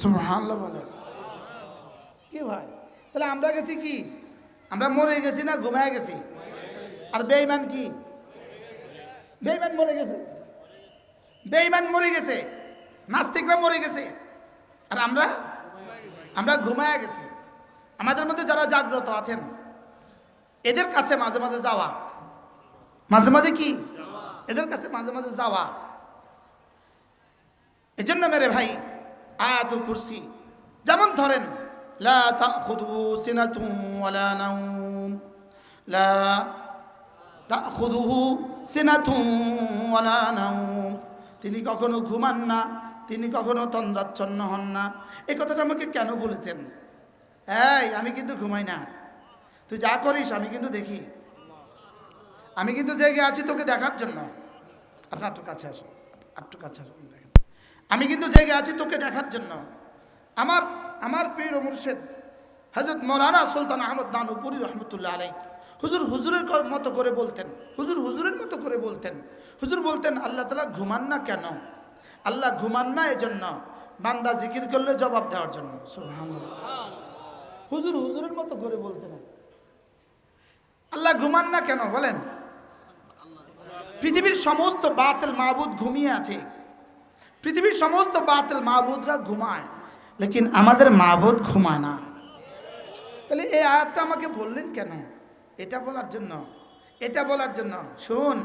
সুবহানাল্লাহ বলে কি ভাই? তাহলে আমরা গেছি কি? আমরা মরে গেছি না ঘুমায় গেছি? আর বেঈমান কি? বেঈমান মরে গেছে, বেঈমান মরে গেছে, নাস্তিকরা মরে গেছে। আর আমরা আমরা ঘুমায় গেছি। আমাদের মধ্যে যারা জাগ্রত আছেন এদের কাছে মাঝে মাঝে যাওয়া, মাঝে মাঝে কি এদের কাছে মাঝে মাঝে যাওয়া। এজন্য মেরে ভাই আয়াতুল কুরসি যেমন ধরেন লা তাখুযুহু সিনাতুন ওয়ালা নাওম, লা তাখুযুহু সিনাতুন ওয়ালা নাওম, তিনি কখনো ঘুমান না, তিনি কখনো তন্দ্রাচ্ছন্ন হন না। এই কথাটা আমাকে কেন বলেছেন? এই আমি কিন্তু ঘুমাই না, তুই যা করিস আমি কিন্তু দেখি, আমি কিন্তু জেগে আছি তোকে দেখার জন্য। আপনার একটু কাছে আসো, একটু কাছে আসো, দেখেন আমি কিন্তু জেগে আছি তোকে দেখার জন্য। আমার পীর ও মুর্শিদ হযরত মাওলানা সুলতান আহমদ নানুপুরি রহমতুল্লাহ আলাইহি হুজুরের মতো করে বলতেন, হুজুরের মতো করে বলতেন। হুজুর বলতেন আল্লাহ তাআলা ঘুমান না কেন? আল্লাহ ঘুমান না এজন্য বান্দা জিকির করলে জবাব দেওয়ার জন্য। সুবহানাল্লাহ। হুজুরের মতো করে বলতেন আল্লাহ ঘুমান না কেন বলেন? পৃথিবীর সমস্ত বাতিল মাবুদ ঘুমিয়ে আছে, পৃথিবীর সমস্ত বাতিল মাবুদরা ঘুমায়, লেকিন আমাদের মাবুদ ঘুমায় না। তাহলে এই আয়াতটা আমাকে বললেন কেন? এটা বলার জন্য, এটা বলার জন্য শুন,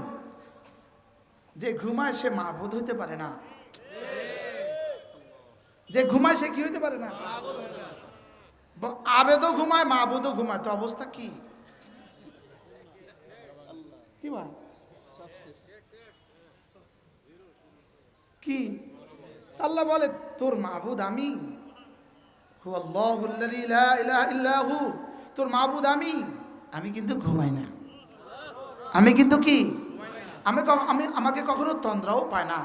যে ঘুমায় সে মাবুদ হইতে পারে না, যে ঘুমায় সে কি হইতে পারে না? আবেদও ঘুমায় মাবুদও ঘুমায়, তো অবস্থা কি? কি ভাই কি? আল্লাহ বলে তোর মাবুদ আমি, হুয়াল্লাহুল্লাযী লা ইলাহা ইল্লা হু, তোর মাবুদ আমি, আমি কিন্তু ঘুমাই না, আমি কিন্তু কি আমি আমাকে কখনো তন্দ্রাও পায় না।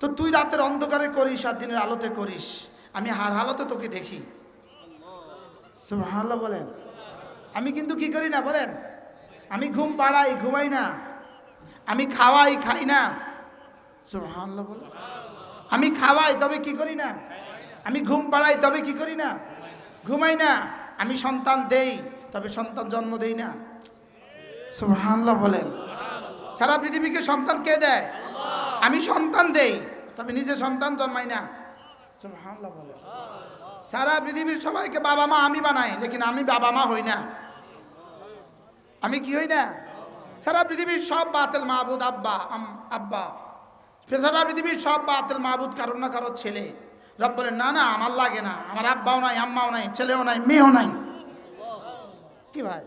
তো তুই রাতের অন্ধকারে করিস আর দিনের আলোতে করিস, আমি হার হালতে তোকে দেখি। সুবহানাল্লাহ বলেন। আমি কিন্তু কি করি না বলেন? আমি ঘুম পাড়াই ঘুমাই না, আমি খাওয়াই খাই না। সুবহানাল্লাহ বলেন। আমি খাওয়াই তবে কি করি না, আমি ঘুম পাড়াই তবে কি করি না, ঘুমাই না। আমি সন্তান দেই তবে সন্তান জন্ম দেই না। সুবহানাল্লাহ বলেন। সারা পৃথিবীকে সন্তান কে দেয়? আমি সন্তান দেই তবে নিজে সন্তান জন্মাই না। সুবহানাল্লাহ বলেন। সারা পৃথিবীর সবাইকে বাবা মা আমি বানাই, লেকিন আমি বাবা মা হই না। আমি কি হই না? সারা পৃথিবীর সব বাতিল মাবুদ আব্বা আব্বা, সারা পৃথিবীর সব বাতিল মাবুদ কারো না কারো ছেলে। রব বলেন না না আমার লাগে না, আমার আব্বাও নাই, আম্মাও নাই, ছেলেও নাই, মেয়েও নাই। কি ভাই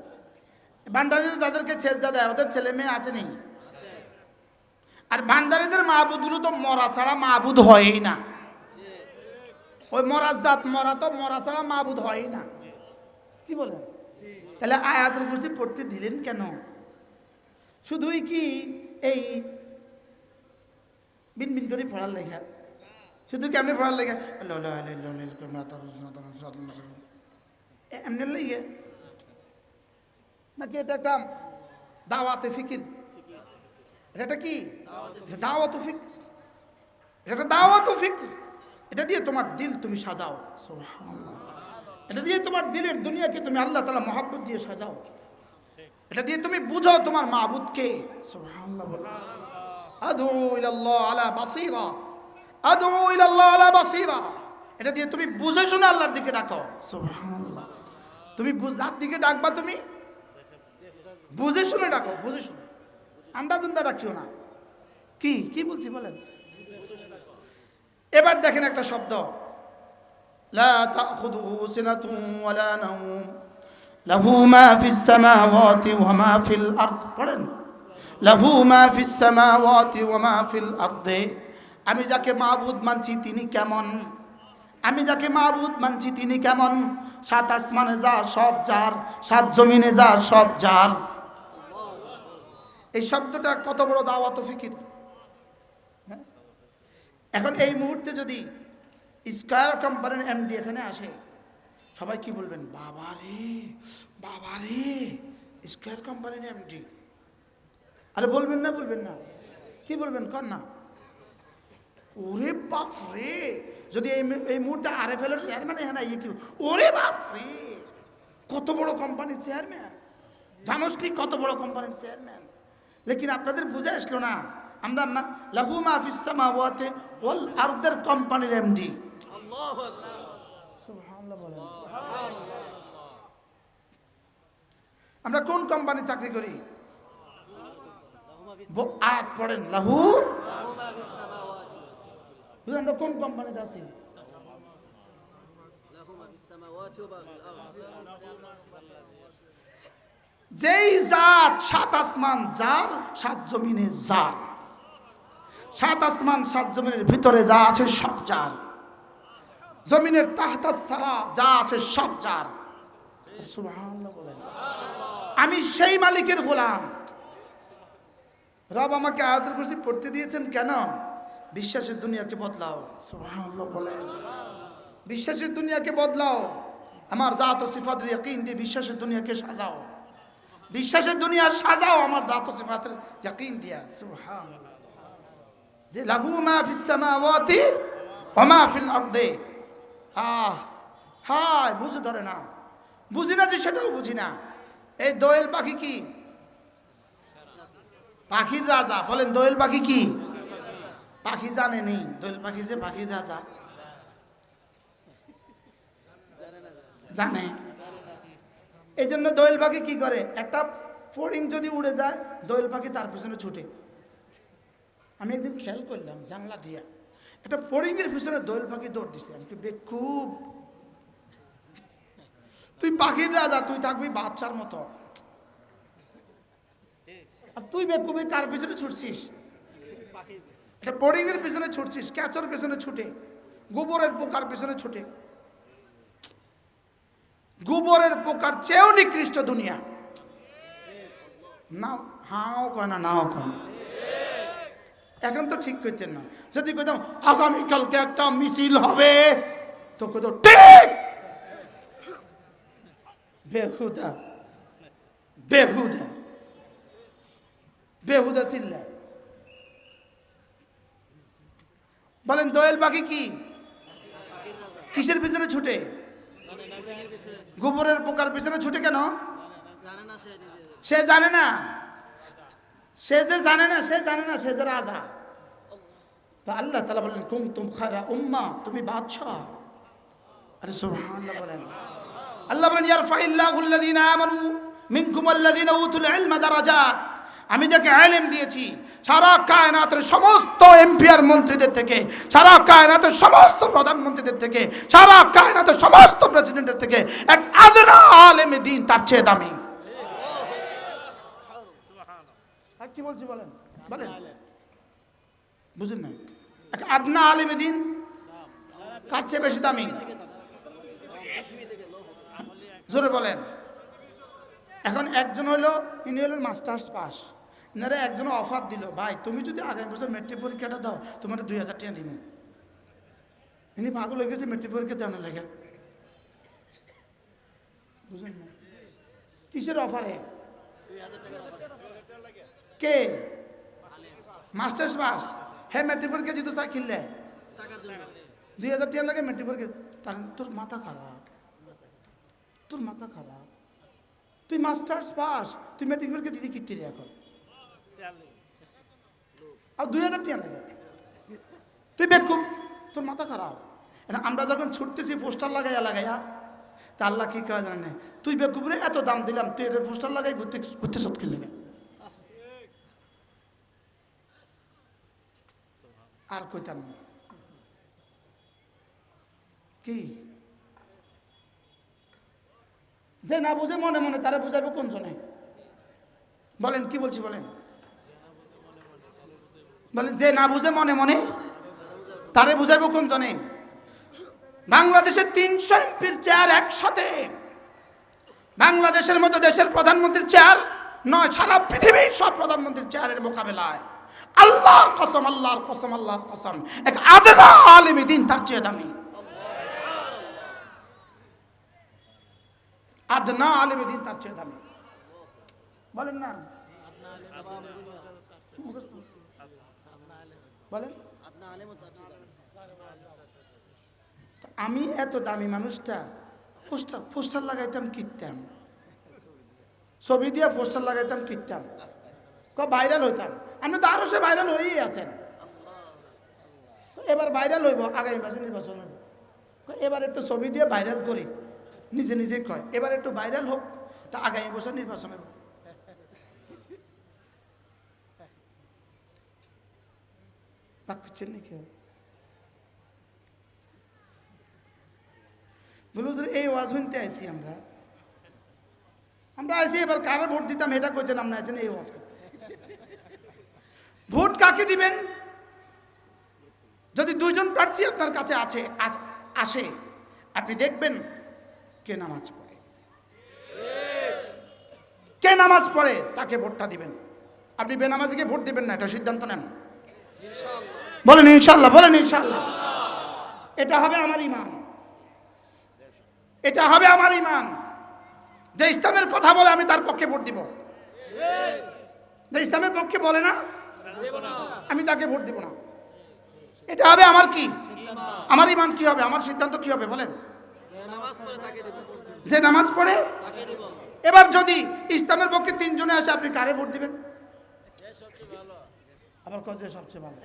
ভান্ডারীরা যাদেরকে ছেজদা দেয় ওদের ছেলে মেয়ে আছে নেই? আর ভান্ডারীদের মাহবুদগুলো তো মরা ছাড়া মাহবুদ হয়ই না। ওই মরা জাত মরা তো মরা ছাড়া মাহবুদ হয়ই না। কি বলেন? তাহলে আয়াতুল কুরসি পড়তে দিলেন কেন? শুধুই কি এই বিন বিন করে পড়ার লেখা? শুধু কেমনি পড়ার লেখা? এমনি লেগে নাকি এটা একটা দাওয়াতে ফিকির? এটা কি দাওয়াত ফিকর? এটা দাওয়াত ফিকর। এটা দিয়ে তোমার দিল তুমি সাজাও। সুবহানাল্লাহ। এটা দিয়ে তোমার দিলের দুনিয়াকে তুমি আল্লাহ তাআলা মহব্বত দিয়ে সাজাও। এটা দিয়ে তুমি বুঝো তোমার মাবুদ কে। সুবহানাল্লাহ বলো। আদউ ইলাল্লাহ আলা বাসীরা, আদউ ইলাল্লাহ আলা বাসীরা। এটা দিয়ে তুমি বুঝে শুনে আল্লাহর দিকে ডাকো। সুবহানাল্লাহ। তুমি যার দিকে ডাকবা তুমি বুঝে শুনে ডাকো, বুঝে শুনে, আন্দাজুন্দা রাখিও না। কি কি বলছি বলেন? এবার দেখেন একটা শব্দ, লা তাখুযুহু সিনাতুন ওয়ালা নাওম, লাহু মা ফিস সামাওয়াতি ওয়া মা ফিল আরদ। পড়েন, লাহু মা ফিস সামাওয়াতি ওয়া মা ফিল আরদে। আমি যাকে মাবুদ মানছি তিনি কেমন? আমি যাকে মাবুদ মানছি তিনি কেমন? সাত আসমানে যা সব যার, সাত জমিনে যা সব যার। এই শব্দটা কত বড় দাওয়াত ফিকির। এখন এই মুহূর্তে যদি স্কয়ার কোম্পানির এমডি এখানে আসে, সবাই কি বলবেন? বাবা রে স্কয়ার কোম্পানির এমডি। আরে বলবেন না, বলবেন না? কি বলবেন কর না? ওরে বাপ রে, যদি এই মুহূর্তে আরএফএল এর চেয়ারম্যান এখানে ইয়ে কি, ওরে বাপ রে কত বড় কোম্পানির চেয়ারম্যান, জানোস নি কত বড় কোম্পানির চেয়ারম্যান। লেকিন আপনাদের বুঝে আসলো না, আমরা লাহু মা ফিস সামাওয়াতি ওয়াল আরদের কোম্পানির এমডি। সুবহানাল্লাহ বলেন। আমরা কোন কোম্পানি চাকরি করি? আয়াত পড়েন, লাহু। আমরা কোন কোম্পানিতে আছি? যেই জাত সাত আসমান যার, সাত জমিনে যার, সাত আসমান সাত জমিনের ভিতরে যা আছে সব যার, জমিনের তাহতা সারা যা আছে সব যার। সুবহানাল্লাহ বলেন। আমি সেই মালিকের গোলাম। রব আমাকে আয়াতুল কুরসি পড়তে দিয়েছেন কেন? বিশ্বাসের দুনিয়াকে বদলাও। সুবহানাল্লাহ বলেন। বিশ্বাসের দুনিয়াকে বদলাও। আমার জাত ও সিফাতের ইয়াকিন দিয়ে বিশ্বাসের দুনিয়াকে সাজাও। বিশ্বাসের দুনিয়া সাজাও আমার জাত ও সিফাতের ইয়াকিন দিয়া। সুবহানাল্লাহ। যে লাহু মা ফিস সামাওয়াতি ওয়া মা ফিল আরদি। হায় বুঝে ধরে না, বুঝি না যে সেটাও বুঝি না। এই দোয়েল পাখি কি? পাখির রাজা। বলেন দোয়েল পাখি কি? পাখি জানেনি দোয়েল পাখি যে পাখির রাজা? জানে। এই জন্য দোয়েল পাখি কি করে? একটা ফড়িং যদি উড়ে যায়, দোয়েল পাখি তার পিছনে ছুটে। আমি একদিন খেয়াল করলাম জানলা দিয়া, একটা ফড়িংয়ের পিছনে দোয়েল পাখি দৌড় দিছে। আমি কি বেকুব, তুই পাখির রাজা, তুই থাকবি বাচ্চার মতো, আর তুই বেকুবি কার পিছনে ছুটছিস? একটা ফড়িংয়ের পিছনে ছুটছিস, ক্যাচর পিছনে ছুটে, গোবরের পোকার পিছনে ছুটে। গোবরের পোকার চেয়েও নিকৃষ্ট দুনিয়া। না হাও কয় না, নাও কয়। এখন তো ঠিক করতেন না। যদি কইতাম আগামীকালকে একটা মিছিল হবে, তো কইতো ঠিক। বেহুদা বেহুদা বেহুদা চিল্লা। বলেন দোয়েল পাখি কি? কিসের পিছনে ছুটে? গোবরের পোকার পিছনে ছুটে কেন? সে জানে না। সে যে জানে না, সে জানে না সে যে রাজা। তো আল্লাহ তাআলা বলেন কুনতুম খায়রা উম্মাহ, তুমি বাদশা। আরে সুবহানাল্লাহ বলেন। আল্লাহ বলেন ইয়ারফাইল্লাহুল লাযিনা আমানু মিনকুম ওয়াল্লাযিনা উতুল ইলমা দারাজাত। আমি যাকে ইলম দিয়েছি সারা কায়নাতের সমস্ত এমপিআর মন্ত্রীদের থেকে, সারা কায়নাতের সমস্ত প্রধানমন্ত্রীদের থেকে, সারা কায়নাতের সমস্ত প্রেসিডেন্টের থেকে এক আদনা আলেমে দ্বীন তার চেয়ে দামি। কি বলছি বলেন? বলেন বুঝেন না? এক আদনা আলেমে দ্বীন কার চেয়ে বেশি দামি? জোরে বলেন। এখন একজন হলো, ইনি হলেন মাস্টার্স পাস। ইনারা একজন অফার দিল, ভাই তুমি যদি আগামী বছর মেট্রিক পরীক্ষাটা দাও তোমার 2000 টাকা দিব। ইনি পাগল হয়ে গেছে মেট্রিক পরীক্ষা দেওয়ার লেগে। বুঝলেন না? কিসের অফারে? কে? Masters pass. হ্যাঁ মেট্রিক পরীক্ষা জিতো চা কিনলে 2000 টাকা লাগে মেট্রিক পরীক্ষা। তোর মাথা খারাপ, তোর মাথা খারাপ। তুই মাস্টার্স পাস, তুই মেট্রিক পরীক্ষা দিদি কিনতে এখন আর 2000 টাকা লাগে। তুই বেকুব, তোর মাথা খারাপ। আমরা যখন ছুটতেছি পোস্টার লাগাইয়া লাগাইয়া, তা আল্লাহ কি কয় জানে? তুই বেকুব রে, এত দাম দিলাম, তুই এটা পোস্টার লাগাই ঘুরতে ঘুরতে সৎ কিনলে। আর কইতাম কি? যে না বুঝে মনে মনে তারা বুঝাবে কোন জনে? বলেন কি বলছি বলেন? বলেন যে না বুঝে মনে মনে তারে বুঝাবে কোন জনে? বাংলাদেশের 300 এমপির চেয়ার একসাথে, বাংলাদেশের মতো দেশের প্রধানমন্ত্রীর চেয়ার নয়, সারা পৃথিবীর সব প্রধানমন্ত্রীর চেয়ারের মোকাবেলায় আল্লাহর কসম, আল্লাহর কসম, আল্লাহর কসম, এক আদনা আলেমে দ্বীন তার চেয়ে দামি। আদনা আলেমে দ্বীন তার চেয়ে দামি। বলেন না? বলেন। আমি এত দামি মানুষটা পোস্টার লাগাইতাম কিনতাম, ছবি দিয়ে পোস্টার লাগাইতাম কিনতাম, ভাইরাল হইতাম। আপনি তো আরো সে ভাইরাল হয়েই আছেন। এবার ভাইরাল হইব, আগামী মাসে নির্বাচন হইব। এবার একটু ছবি দিয়ে ভাইরাল করি, নিজে নিজে কয় এবার একটু ভাইরাল হোক, তা আগামী বছর নির্বাচন হবে। রাগ করছেন নাকি? বলবো এই ওয়াজ শুনতে আইসি আমরা আইসি এবার কারা ভোট দিতাম এটা করছেন, আমরা আইসেন এই ওয়াজ করতে। ভোট কাকে দিবেন? যদি দুইজন প্রার্থী আপনার কাছে আসে আপনি দেখবেন কে নামাজ পড়ে, কে নামাজ পড়ে তাকে ভোটটা দিবেন। আপনি বেনামাজিকে ভোট দিবেন না, এটা সিদ্ধান্ত নেন। বলেন ইনশাল্লাহ, বলেন ইনশাল্লাহ। এটা হবে আমার ঈমান, এটা হবে আমার ঈমান। যে ইসলামের কথা বলে আমি তার পক্ষে ভোট দিব, যে ইসলামের পক্ষে বলে না আমি তাকে ভোট দিব না। এটা হবে আমার কি, আমার ঈমান কি হবে, আমার সিদ্ধান্ত কি হবে বলেন? যে নামাজ পড়ে। এবার যদি ইসলামের পক্ষে তিনজনে আসে আপনি কারে ভোট দিবেন? আবার কজে সবচেয়ে ভালো।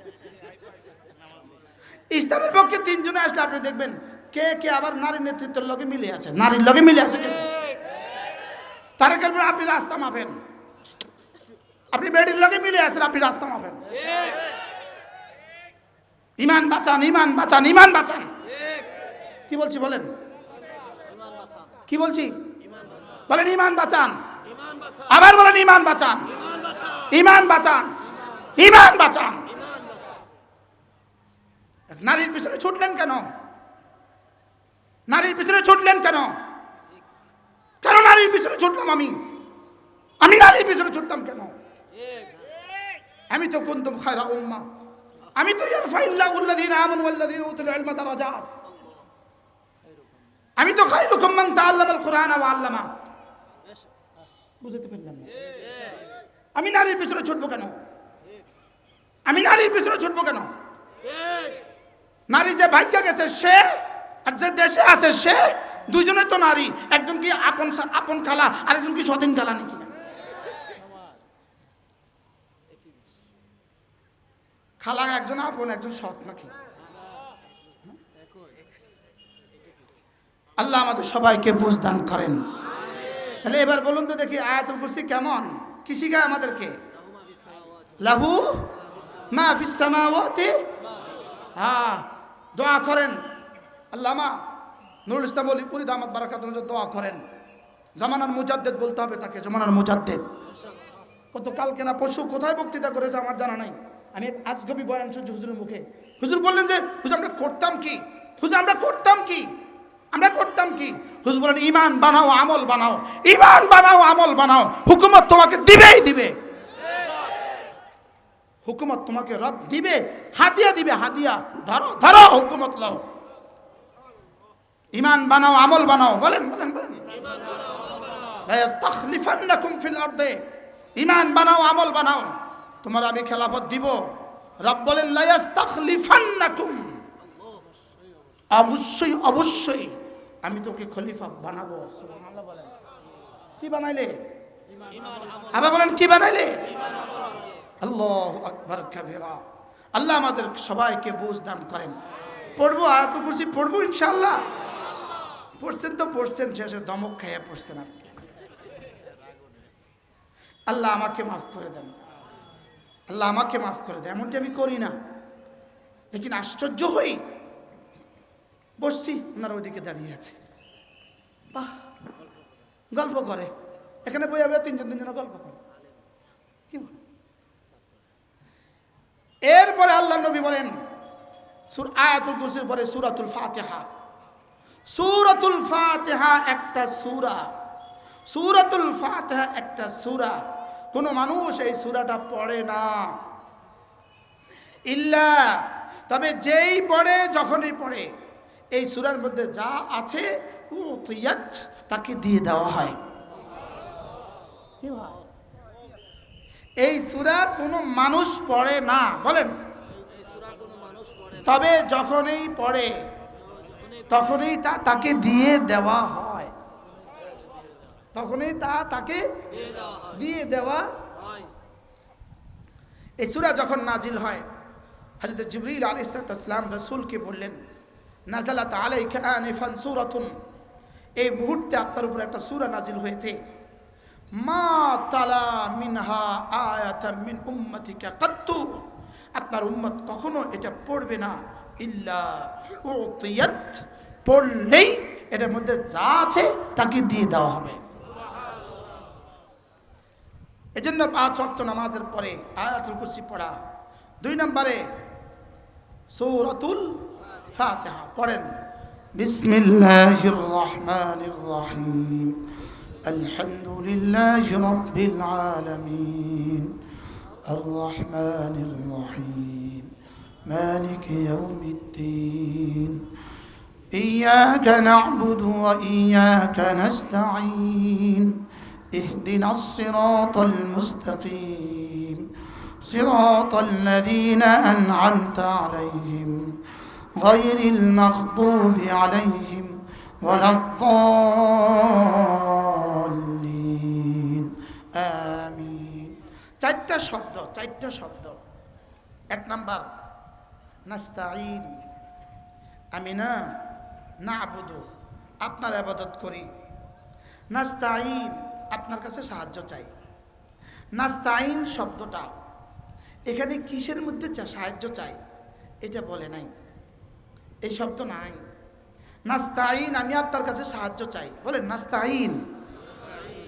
ইসলামের পক্ষে তিনজনে আসলে আপনি দেখবেন কে কে আবার নারীর নেতৃত্বের লগে মিলে আছে, নারীর লগে মিলে আছে। তারা বলবেন আপনি রাস্তা মাপেন, আপনি বেডির লগে মিলে আছেন, আপনি রাস্তা মাপেন। ঈমান বাঁচান, ঈমান বাঁচান, ঈমান বাঁচান। কি বলছি বলেন? কি বলছি বলেন? ঈমান বাঁচান, আবার বলেন ঈমান বাঁচান, ঈমান বাঁচান, ঈমান বাঁচান। নারীর পিছনে ছুটলেন কেন? নারীর পিছনে ছুটলেন কেন? কেন নারীর পিছনে ছুটলাম? আমি নারীর পিছনে ছুটতাম কেন? আমি তো কুনতুম খায়রা উম্মাহ, আমি তো ইয়ারফাইল্লাহু আল্লাযীনা আমানু ওয়াল্লাযীনা উতুল ইলমা দারাজাত, আমি তো খায়রুকুম মান তাআল্লামাল কুরআনা ওয়া আল্লামা। বুঝতে পারলাম না? আমি নারীর পিছনে ছুটবো কেন? আমি নারীর পিছনে ছুটবো কেন? নারী যে ভাগ্য গেছে সে, আর যে দেশে আছে সে, দুইজনে তো নারী। একজন কি আপন খালা, আরেকজন কি স্বাধীন খালা নাকি? খালা একজন আপন, একজন সৎ নাকি? আল্লাহ আমাদের সবাইকে বুঝ দান করেন। তাহলে এবার বলুন তো দেখি আয়াতুল কুরসি কেমন, কি শিখায় আমাদেরকে? লাহু মা ফিস সামাওয়াতি। হ্যাঁ, দোয়া করেন। আল্লামা নুরুল ইসলাম ওলিপুরি দামাত বারাকাতুহু দোয়া করেন। জামানার মুজাদ্দেদ বলতে হবে তাকে, জামানার মুজাদ্দেদ। কত কালকে না পরশু কোথায় বক্তৃতা করেছে আমার জানা নাই। আমি আজগবি বয়ান শুনছি হুজুরের মুখে। হুজুর বললেন যে হুজুর আমরা করতাম কি, হুজুর আমরা করতাম কি, আমরা করতাম কি? হুজুর বলেন ঈমান বানাও, আমল বানাও, ঈমান বানাও, আমল বানাও। হুকুমত তোমাকে দিবেই দিবে, হুকুমত তোমাকে রব দিবে, হাদিয়া দিবে, হাদিয়া। ধরো ধরো হুকুমত লও। ঈমান বানাও, আমল বানাও। বলেন বলেন বলেন। লা ইস্তাখলিফান্নাকুম ফিল আরদি। ঈমান বানাও, আমল বানাও, তোমার আমি খেলাফত দিব। রব বলেন লা ইস্তাখলিফান্নাকুম, অবশ্যই অবশ্যই আমি তোকে খলিফা বানাবো। সুবহানাল্লাহ বলেন। কি বানাইলে? আবার বলেন কি বানাইলে? আল্লাহু আকবার কাবীরা। আল্লাহ আমাদের সবাইকে বুঝ দান করেন। পড়বো আয়াতুল কুরসি, পড়বো ইনশাআল্লাহ। পড়ছেন তো পড়ছেন, শেষে ধমক খাইয়া পড়ছেন আপনি। আল্লাহ আমাকে মাফ করে দেন, আল্লাহ আমাকে মাফ করে দেন। এমনটি আমি করি না, লেকিন আশ্চর্য হই। বসছি, ওনারা ওইদিকে দাঁড়িয়ে আছে, বাহ গল্প করে। এখানে বই হবে তিনজন গল্প করে। কি এরপরে আল্লাহ নবী বলেন আয়াতুল কুরসির পরে সূরাতুল ফাতিহা। সূরাতুল ফাতিহা একটা সূরা, সূরাতুল ফাতিহা একটা সূরা। কোন মানুষ এই সূরাটা পড়ে না ইল্লা, তবে যেই পড়ে, যখনই পড়ে, এই সূরার মধ্যে যা আছে উতিয়াত, তাকে দিয়ে দেওয়া হয়। এই সূরা কোনো মানুষ পড়ে না, বলেন। তবে যখনই পড়ে তখনই তা তাকে দিয়ে দেওয়া হয়, তখনই তা তাকে দিয়ে দেওয়া হয়। এই সূরা যখন নাজিল হয়, হযরত জিবরিল আলাইহিস সালাম রাসূলকে বললেন, নাযালাত আলাইকা আনিফান সূরাতুন, এই মুহূর্তে আপনার উপর একটা সূরা নাজিল হয়েছে। মা তালা মিনহা আয়াতাম মিন উম্মতিকা কাত্তু, আপনার উম্মত কখনো এটা পড়বে না ইল্লা উতিয়াত, পড়লেই এটার মধ্যে যা আছে তাকে দিয়ে দেওয়া হবে। এজন্য 5 ওয়াক্ত নামাজের পরে আয়াতুল কুরসি পড়া। 2 নম্বরে সূরাতুল ফাতিহা পড়েন। বিসমিল্লাহির রহমানির রহিম, আলহামদুলিল্লাহি রাব্বিল আলামিন, আর রহমানির রহিম, মালিকি ইয়াউমিদ্দিন, ইয়্যাকা না'বুদু ওয়া ইয়্যাকা নাস্তাঈন, اهدنا الصراط المستقيم صراط الذين أنعمت عليهم غير المغضوب عليهم ولا الضالين آمين। 4টা শব্দ। 1 নাম্বার নাস্তাঈন, আমি না না'বুদু, আপনার ইবাদত করি। নাস্তাঈন, আপনার কাছে সাহায্য চাই। নাস্তাঈন শব্দটা এখানে কিসের মধ্যে সাহায্য চাই এটা বলে নাই, এই শব্দ নাই। নাস্তাঈন, আমি আপনার কাছে সাহায্য চাই। বলেন নাস্তাঈন,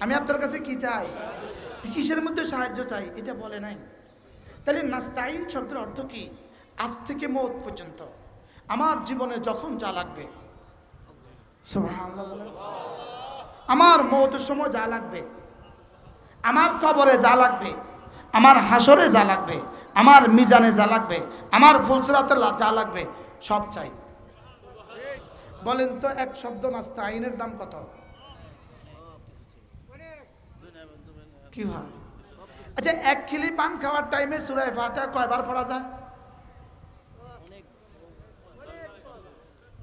আমি আপনার কাছে কি চাই, কিসের মধ্যে সাহায্য চাই এটা বলে নাই। তাহলে নাস্তাঈন শব্দের অর্থ কি? আজ থেকে মওত পর্যন্ত আমার জীবনে যখন যা লাগবে, সুবহানাল্লাহ, আমার মওতের সময় যা লাগবে, আমার কবরে যা লাগবে, আমার হাসরে যা লাগবে, আমার মিজানে যা লাগবে, আমার ফুলসিরাতে যা লাগবে, সব চাই। বলেন তো এক শব্দ নাস্তাঈনের দাম কত? কি ভাই? আচ্ছা, 1 খিলি পান খাওয়ার টাইমে সূরা ফাতিহা কয়বার পড়া যায়?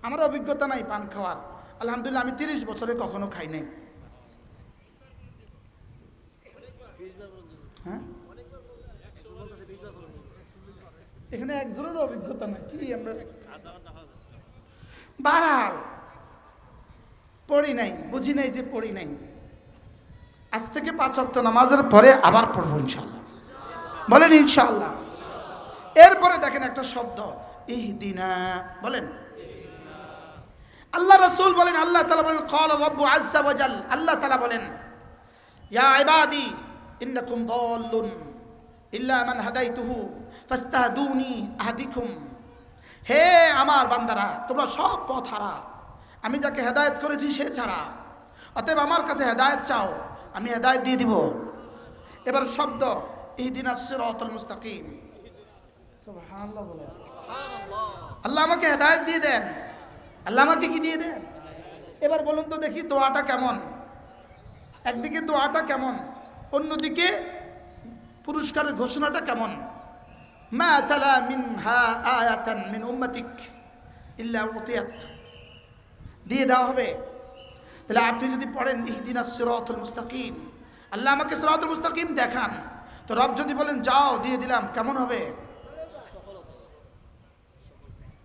আমার অভিজ্ঞতা নাই পান খাওয়ার, আলহামদুলিল্লাহ আমি 30 বছরে কখনো খাই নাই। হ্যাঁ, এখানে একজনের অভিজ্ঞতা নাই কি? আমরা বারবার পড়ি নাই, বুঝি নাই যে পড়ি নাই। আজ থেকে 5 ওয়াক্ত নামাজের পরে আবার পড়বো ইনশাআল্লাহ। বলেন ইনশাআল্লাহ। এরপরে দেখেন একটা শব্দ ইহদিনা, বলেন। আল্লাহ রাসূল বলেন, আল্লাহ তাআলা বলেন, ক্বালা রাব্বু আযজা ওয়া জাল, আল্লাহ তাআলা বলেন, ইয়া ইবাদি ইন্নাকুম দাল্লুন ইল্লা মান হাদাইতুহু ফাস্তাহদুনি আহদিকুম। হে আমার বান্দারা, তোমরা সব পথ হারা, আমি যাকে হেদায়েত করেছি সে ছাড়া। অতএব আমার কাছে হেদায়েত চাও, আমি হেদায়েত দিয়ে দিব। এবার শব্দ ইহদিনাস সিরাতাল মুস্তাকিম। সুবহানাল্লাহ বলে, আল্লাহ আমাকে হেদায়েত দিয়ে দেন। আল্লাহ আমাকে কি দিয়ে দেন? এবার বলুন তো দেখি দোয়াটা কেমন? একদিকে দোয়াটা কেমন, অন্যদিকে পুরস্কারের ঘোষণাটা কেমন? মা তালা মিনহা আয়াতান মিন উম্মতিক ইল্লা উতিয়াত, দিয়ে দেওয়া হবে। তাহলে আপনি যদি পড়েন ইহদিনাস সিরাতাল মুস্তাকিম, আল্লাহ আমাকে সিরাতাল মুস্তাকিম দেখান, তো রব যদি বলেন যাও দিয়ে দিলাম, কেমন হবে?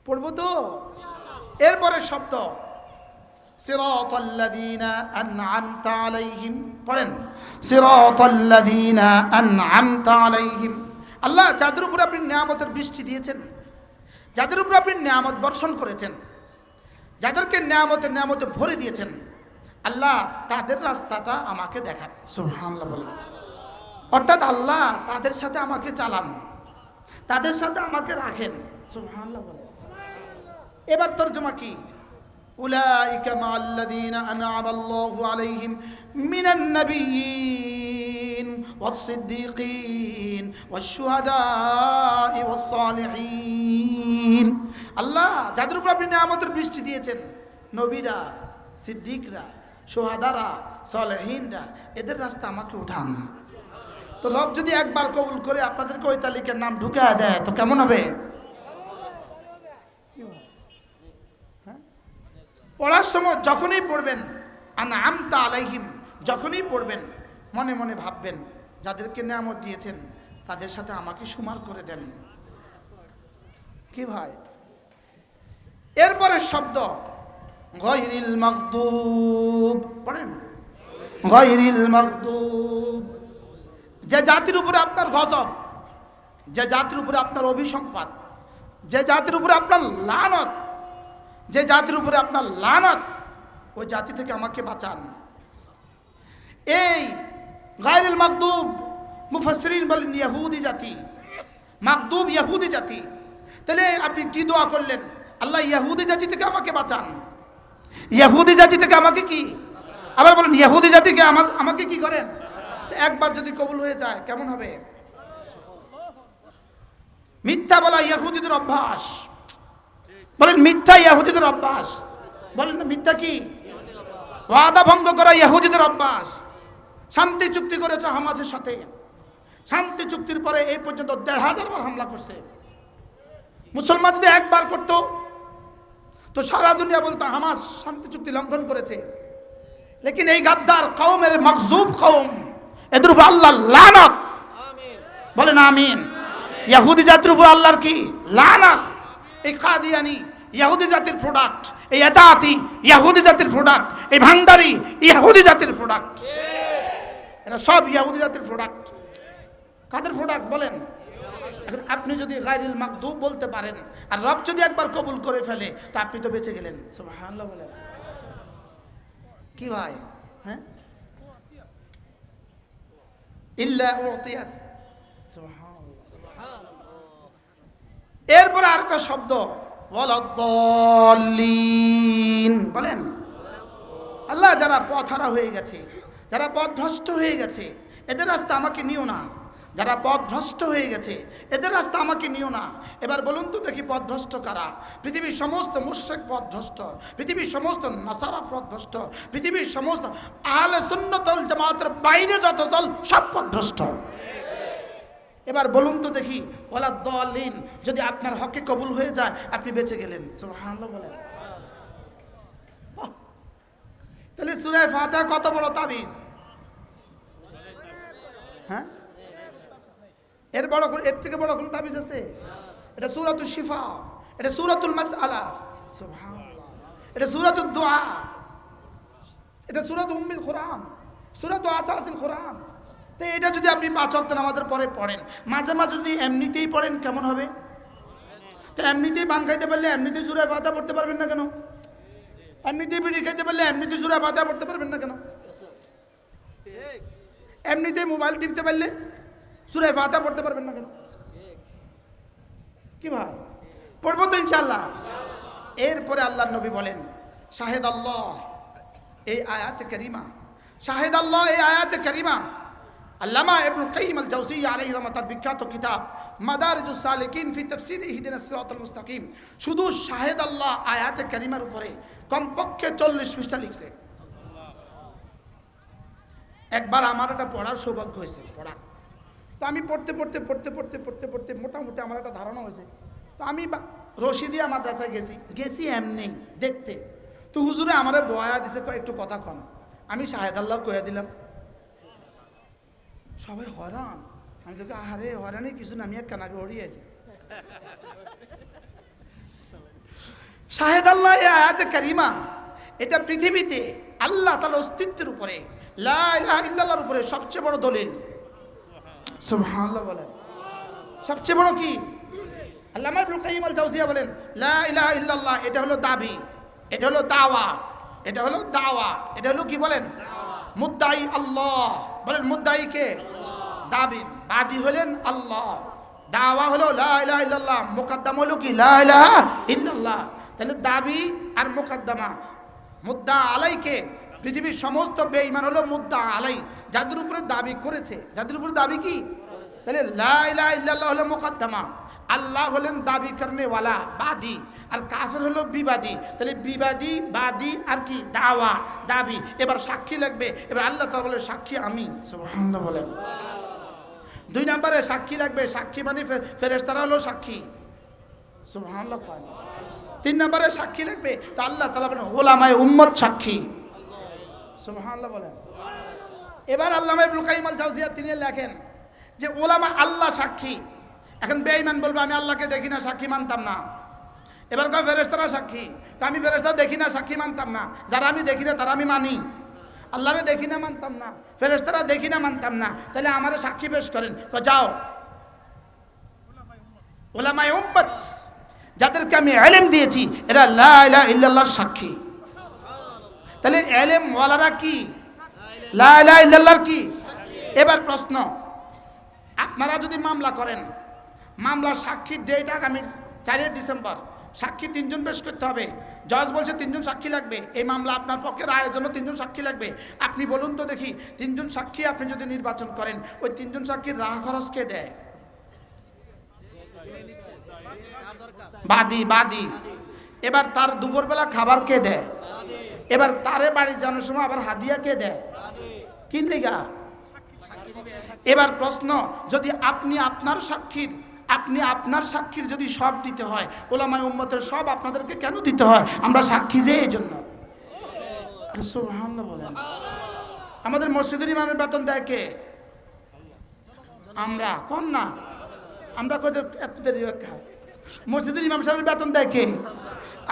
পড়বো তো। এরপরে শব্দ সিরাতাল্লাযীনা আন'আমতা আলাইহিম, পড়েন সিরাতাল্লাযীনা আন'আমতা আলাইহিম। আল্লাহ যাদের উপর আপনি নিয়ামতের বৃষ্টি দিয়েছেন, যাদের উপর আপনি নিয়ামত বর্ষণ করেছেন, যাদেরকে নিয়ামতে ভরে দিয়েছেন, আল্লাহ তাদের রাস্তাটা আমাকে দেখান। সুবহানাল্লাহ বলেন। অর্থাৎ আল্লাহ তাদের সাথে আমাকে চালান, তাদের সাথে আমাকে রাখেন। সুবহানাল্লাহ বলেন। এবার তরজমা কি? উলাইকা মা'আল্লাযীনা আন'আমাল্লাহু আলাইহিম মিনান নাবিয়্যিন ওয়াস-সিদ্দীকিন ওয়াশ-শুহাদা'i ওয়াস-সালিহিন। আল্লাহ যাদের উপর আপনি নিয়ামতের বৃষ্টি দিয়েছেন, নবীরা, সিদ্দিকরা, শুহাদারা, সালেহিনরা, এদের রাস্তা আমাকে উঠান। তো রব যদি একবার কবুল করে আপনাদেরকে ওই তালিকার নাম ঢুকিয়ে দেয় তো কেমন হবে? পড়ার সময় যখনই পড়বেন আন'আমতা আলাইহিম, যখনই পড়বেন মনে মনে ভাববেন যাদেরকে নিয়ামত দিয়েছেন তাদের সাথে আমাকে সুমার করে দেন। কি ভাই? এরপরে শব্দ গায়রিল মাগদুব, পড়েন গায়রিল মাগদুব। যে জাতির উপরে আপনার গজব, যে জাতির উপরে আপনার অভিসম্পাত, যে জাতির উপরে আপনার লানত, যে জাতির উপরে আপনার লানত, ওই জাতি থেকে আমাকে বাঁচান। এই গায়রিল মাগদুব মুফাসসিরিন বলেন ইহুদি জাতি, মাগদুব ইহুদি জাতি। তাহলে আপনি কি দোয়া করলেন? আল্লাহ ইহুদি জাতি থেকে আমাকে বাঁচান, ইহুদি জাতি থেকে আমাকে কি, আবার বলেন ইহুদি জাতিকে আমাকে কি করেন। একবার যদি কবুল হয়ে যায় কেমন হবে? মিথ্যা বলা ইহুদিদের অভ্যাস, বলেন মিথ্যা ইহুদিদের অভ্যাস, বলেন না মিথ্যা কি? ওয়াদা ভঙ্গ করা ইহুদিদের অভ্যাস। শান্তি চুক্তি করেছে হামাসের সাথে, শান্তি চুক্তির পরে এই পর্যন্ত ১,৫০০ বার হামলা করছে। মুসলমান যদি একবার করত তো সারা দুনিয়া বলতো হামাস শান্তি চুক্তি লঙ্ঘন করেছে। লেকিন এই গাদ্দার কওমের মাগজুব কওম, এদের উপর আল্লাহর লানত, বলেন আমিন। ইহুদি জাতির উপর আল্লাহর কি লানত। এই কাদিয়ানি ইহুদি জাতির প্রোডাক্ট, এই এদাতি ইহুদি জাতির প্রোডাক্ট, এই ভান্ডারি ইহুদি জাতির প্রোডাক্ট, এরা সব ইহুদি জাতির প্রোডাক্ট। কাদের প্রোডাক্ট বলেন? এখন আপনি যদি গায়রিল মাগদুব বলতে পারেন আর রব যদি একবার কবুল করে ফেলে তা আপনি তো বেঁচে গেলেন। সুবহানাল্লাহ বলেন। কি ভাই? হ্যাঁ, ইল্লা উতিয়াত। সুবহানাল্লাহ। এরপরে আরেকটা শব্দ ওয়ালাদ-দাল্লিন, বলেন আল্লাহ যারা পথহারা হয়ে গেছে, যারা পথভ্রষ্ট হয়ে গেছে, এদের রাস্তা আমাকে নিও না। যারা পথভ্রষ্ট হয়ে গেছে এদের রাস্তা আমাকে নিও না। এবার বলুন তো দেখি পথভ্রষ্ট কারা? পৃথিবীর সমস্ত মুশরিক পথভ্রষ্ট, পৃথিবীর সমস্ত নাসারা পথভ্রষ্ট, পৃথিবীর সমস্ত আহলে সুন্নাত ওয়াল জামাতের বাইরে যত দল সব পথভ্রষ্ট। এবার বলুন তো দেখি ওয়ালাদ-দাল্লিন যদি আপনার হকে কবুল হয়ে যায় আপনি বেঁচে গেলেন। সুবহানাল্লাহ বলেন। তাহলে সূরা ফাতিহা কত বড় তাবিজ! হ্যাঁ, এর বড় এর থেকে বড় কোন তাবিজ আছে? এটা সূরাতুল শিফা, এটা সূরাতুল মাসআলা, সুবহানাল্লাহ, এটা সূরাতুদ দুআ, এটা সূরাত উম্মুল কুরআন, সূরাতু আসাসিল কুরআন। তো এটা যদি আপনি ৫ ওয়াক্ত নামাজের পরে পড়েন, মাঝে মাঝে যদি এমনিতেই পড়েন কেমন হবে? তো এমনিতেই পান খাইতে পারলে এমনিতেই সূরা ফাতিহা পড়তে পারবেন না কেন? এমনিতেই বিড়ি খাইতে পারলে এমনিতেই সূরা ফাতিহা পড়তে পারবেন না কেন? এমনিতেই মোবাইল টিপতে পারলে সূরা ফাতিহা পড়তে পারবেন না কেন? কি ভাই? পড়বো তো ইনশাআল্লাহ। এরপরে আল্লাহর নবী বলেন শাহেদ আল্লাহ, এই আয়াতে কারিমা, শাহেদ আল্লাহ এই আয়াতে কারিমা। আল্লামা ইবনুল কাইয়িম আল জাওজিয়্যা আলাইহি রাহমাতুল্লাহ বিখ্যাত কিতাব মাদারিজুস সালিকিন ফি তাফসীর ইহদিনাস সিরাতাল মুস্তাকিম শুধু শাহেদ আল্লাহ আয়াতে কারিমার উপরে কমপক্ষে 40 পৃষ্ঠা লিখছে। একবার আমার এটা পড়ার সৌভাগ্য হয়েছে, পড়া তো আমি পড়তে পড়তে পড়তে পড়তে পড়তে পড়তে মোটামুটি আমার একটা ধারণা হয়েছে। তো আমি রশিদিয়া মাদ্রাসায় গেছি এমনি দেখতে। তো হুজুরে আমারে বয়া দিছে একটু কথা কম, আমি শাহেদ আল্লাহ কয়ে দিলাম। সবাই হরান, আমি তোকে আহারে হরানি কিছু না, আমি এক কানাকে হরিয়েছি। শাহেদ আল্লাহ এই আয়াতে কারিমা, এটা পৃথিবীতে আল্লাহ তাআলার অস্তিত্বের উপরে, লা ইলাহা ইল্লাল্লাহর উপরে সবচেয়ে বড় দলিল। সুবহানাল্লাহ বলেন। সবচেয়ে বড় কি? আল্লামা ইবনুল কাইয়িম আল জাওজিয়্যা বলেন লা ইলাহা ইল্লাল্লাহ এটা হলো দাবি, এটা হলো দাওয়া, এটা হলো দাওয়া, এটা হলো কি বলেন? মুদ্দাই আল্লাহ, বলেন মুদ্দাই কে? দাবি, বাদী হলেন আল্লাহ, দাওয়া হলো লা ইলাহা ইল্লাল্লাহ, মুকদ্দম হলো কি? লা ইলাহা ইল্লাল্লাহ। তাহলে দাবি আর মুকদ্দমা। মুদ্দা আলাইকে, পৃথিবীর সমস্ত বেঈমান হলো মুদ্দা আলাই, যাদের উপরে দাবি করেছে, যাদের উপরে দাবি কি? তাহলে লা ইলাহা ইল্লাল্লাহ হলো মুকদ্দমা, আল্লাহ হলেন দাবি করনে ওয়ালা বাদী, আর কাফের হলো বিবাদী। তাহলে বিবাদী, বাদী আর কি? দাওয়া, দাবি। এবার সাক্ষী লাগবে। এবার আল্লাহ তাআলা বলে সাক্ষী আমি। সুবহানাল্লাহ বলেন। 2 নম্বরে সাক্ষী লাগবে, সাক্ষী মানে ফেরেশতারা হলো সাক্ষী। সুবহানাল্লাহ। 3 নম্বরে সাক্ষী লাগবে, তো আল্লাহ তাআলা বলেন উলামায়ে উম্মত সাক্ষী। সুবহানাল্লাহ বলেন। এবার আল্লামা ইবনুল কাইয়িম আল জাওজিয়্যা তিনি লেখেন যে উলামা আল্লাহ সাক্ষী। এখন বেঈমান বলবে আমি আল্লাহকে দেখি না, সাক্ষী মানতাম না। এবার কয় ফেরেশতারা সাক্ষী। আমি ফেরেশতা দেখি না, সাক্ষী মানতাম না। যারা আমি দেখি না তারা আমি মানি। আল্লাহরে দেখি না, মানতাম না। ফেরেশতারা দেখি না, মানতাম না। তাহলে আমারে সাক্ষী পেশ করেন। যাও উলামায়ে উম্মত, যাদেরকে আমি ইলম দিয়েছি, এরা লা ইলাহা ইল্লাল্লাহর সাক্ষী। তাহলে ইলম ওয়ালারা কি? লা ইলাহা ইল্লাল্লাহর কি? এবার প্রশ্ন, আপনারা যদি মামলা করেন, মামলার সাক্ষীর ডেট আগামী 4 ডিসেম্বর, সাক্ষী 3 জন পেশ করতে হবে। জজ বলছে 3 জন সাক্ষী লাগবে, এই মামলা আপনার পক্ষে রায়ের জন্য 3 জন সাক্ষী লাগবে। আপনি বলুন তো দেখি, 3 জন সাক্ষী আপনি যদি নির্বাচন করেন, ওই 3 জন সাক্ষীর রাহ খরচ কে দেয়? বাদী। এবার তার দুপুরবেলা খাবার কে দেয়? এবার তারে বাড়ি যাওয়ার সময় আবার হাদিয়া কে দেয়? কি লিগা? এবার প্রশ্ন, যদি আপনি আপনার সাক্ষীর যদি সব দিতে হয়, উলামায়ে উম্মতের সব আপনাদেরকে কেন দিতে হয়? আমরা সাক্ষী যে এই জন্য। সুবহানাল্লাহ বলেন। আমাদের মসজিদের ইমামের বেতন দেয় কে? আমরা। কোন না আমরা কত এত দেরি খাই। মসজিদের ইমাম সাহেবের বেতন দেয় কে?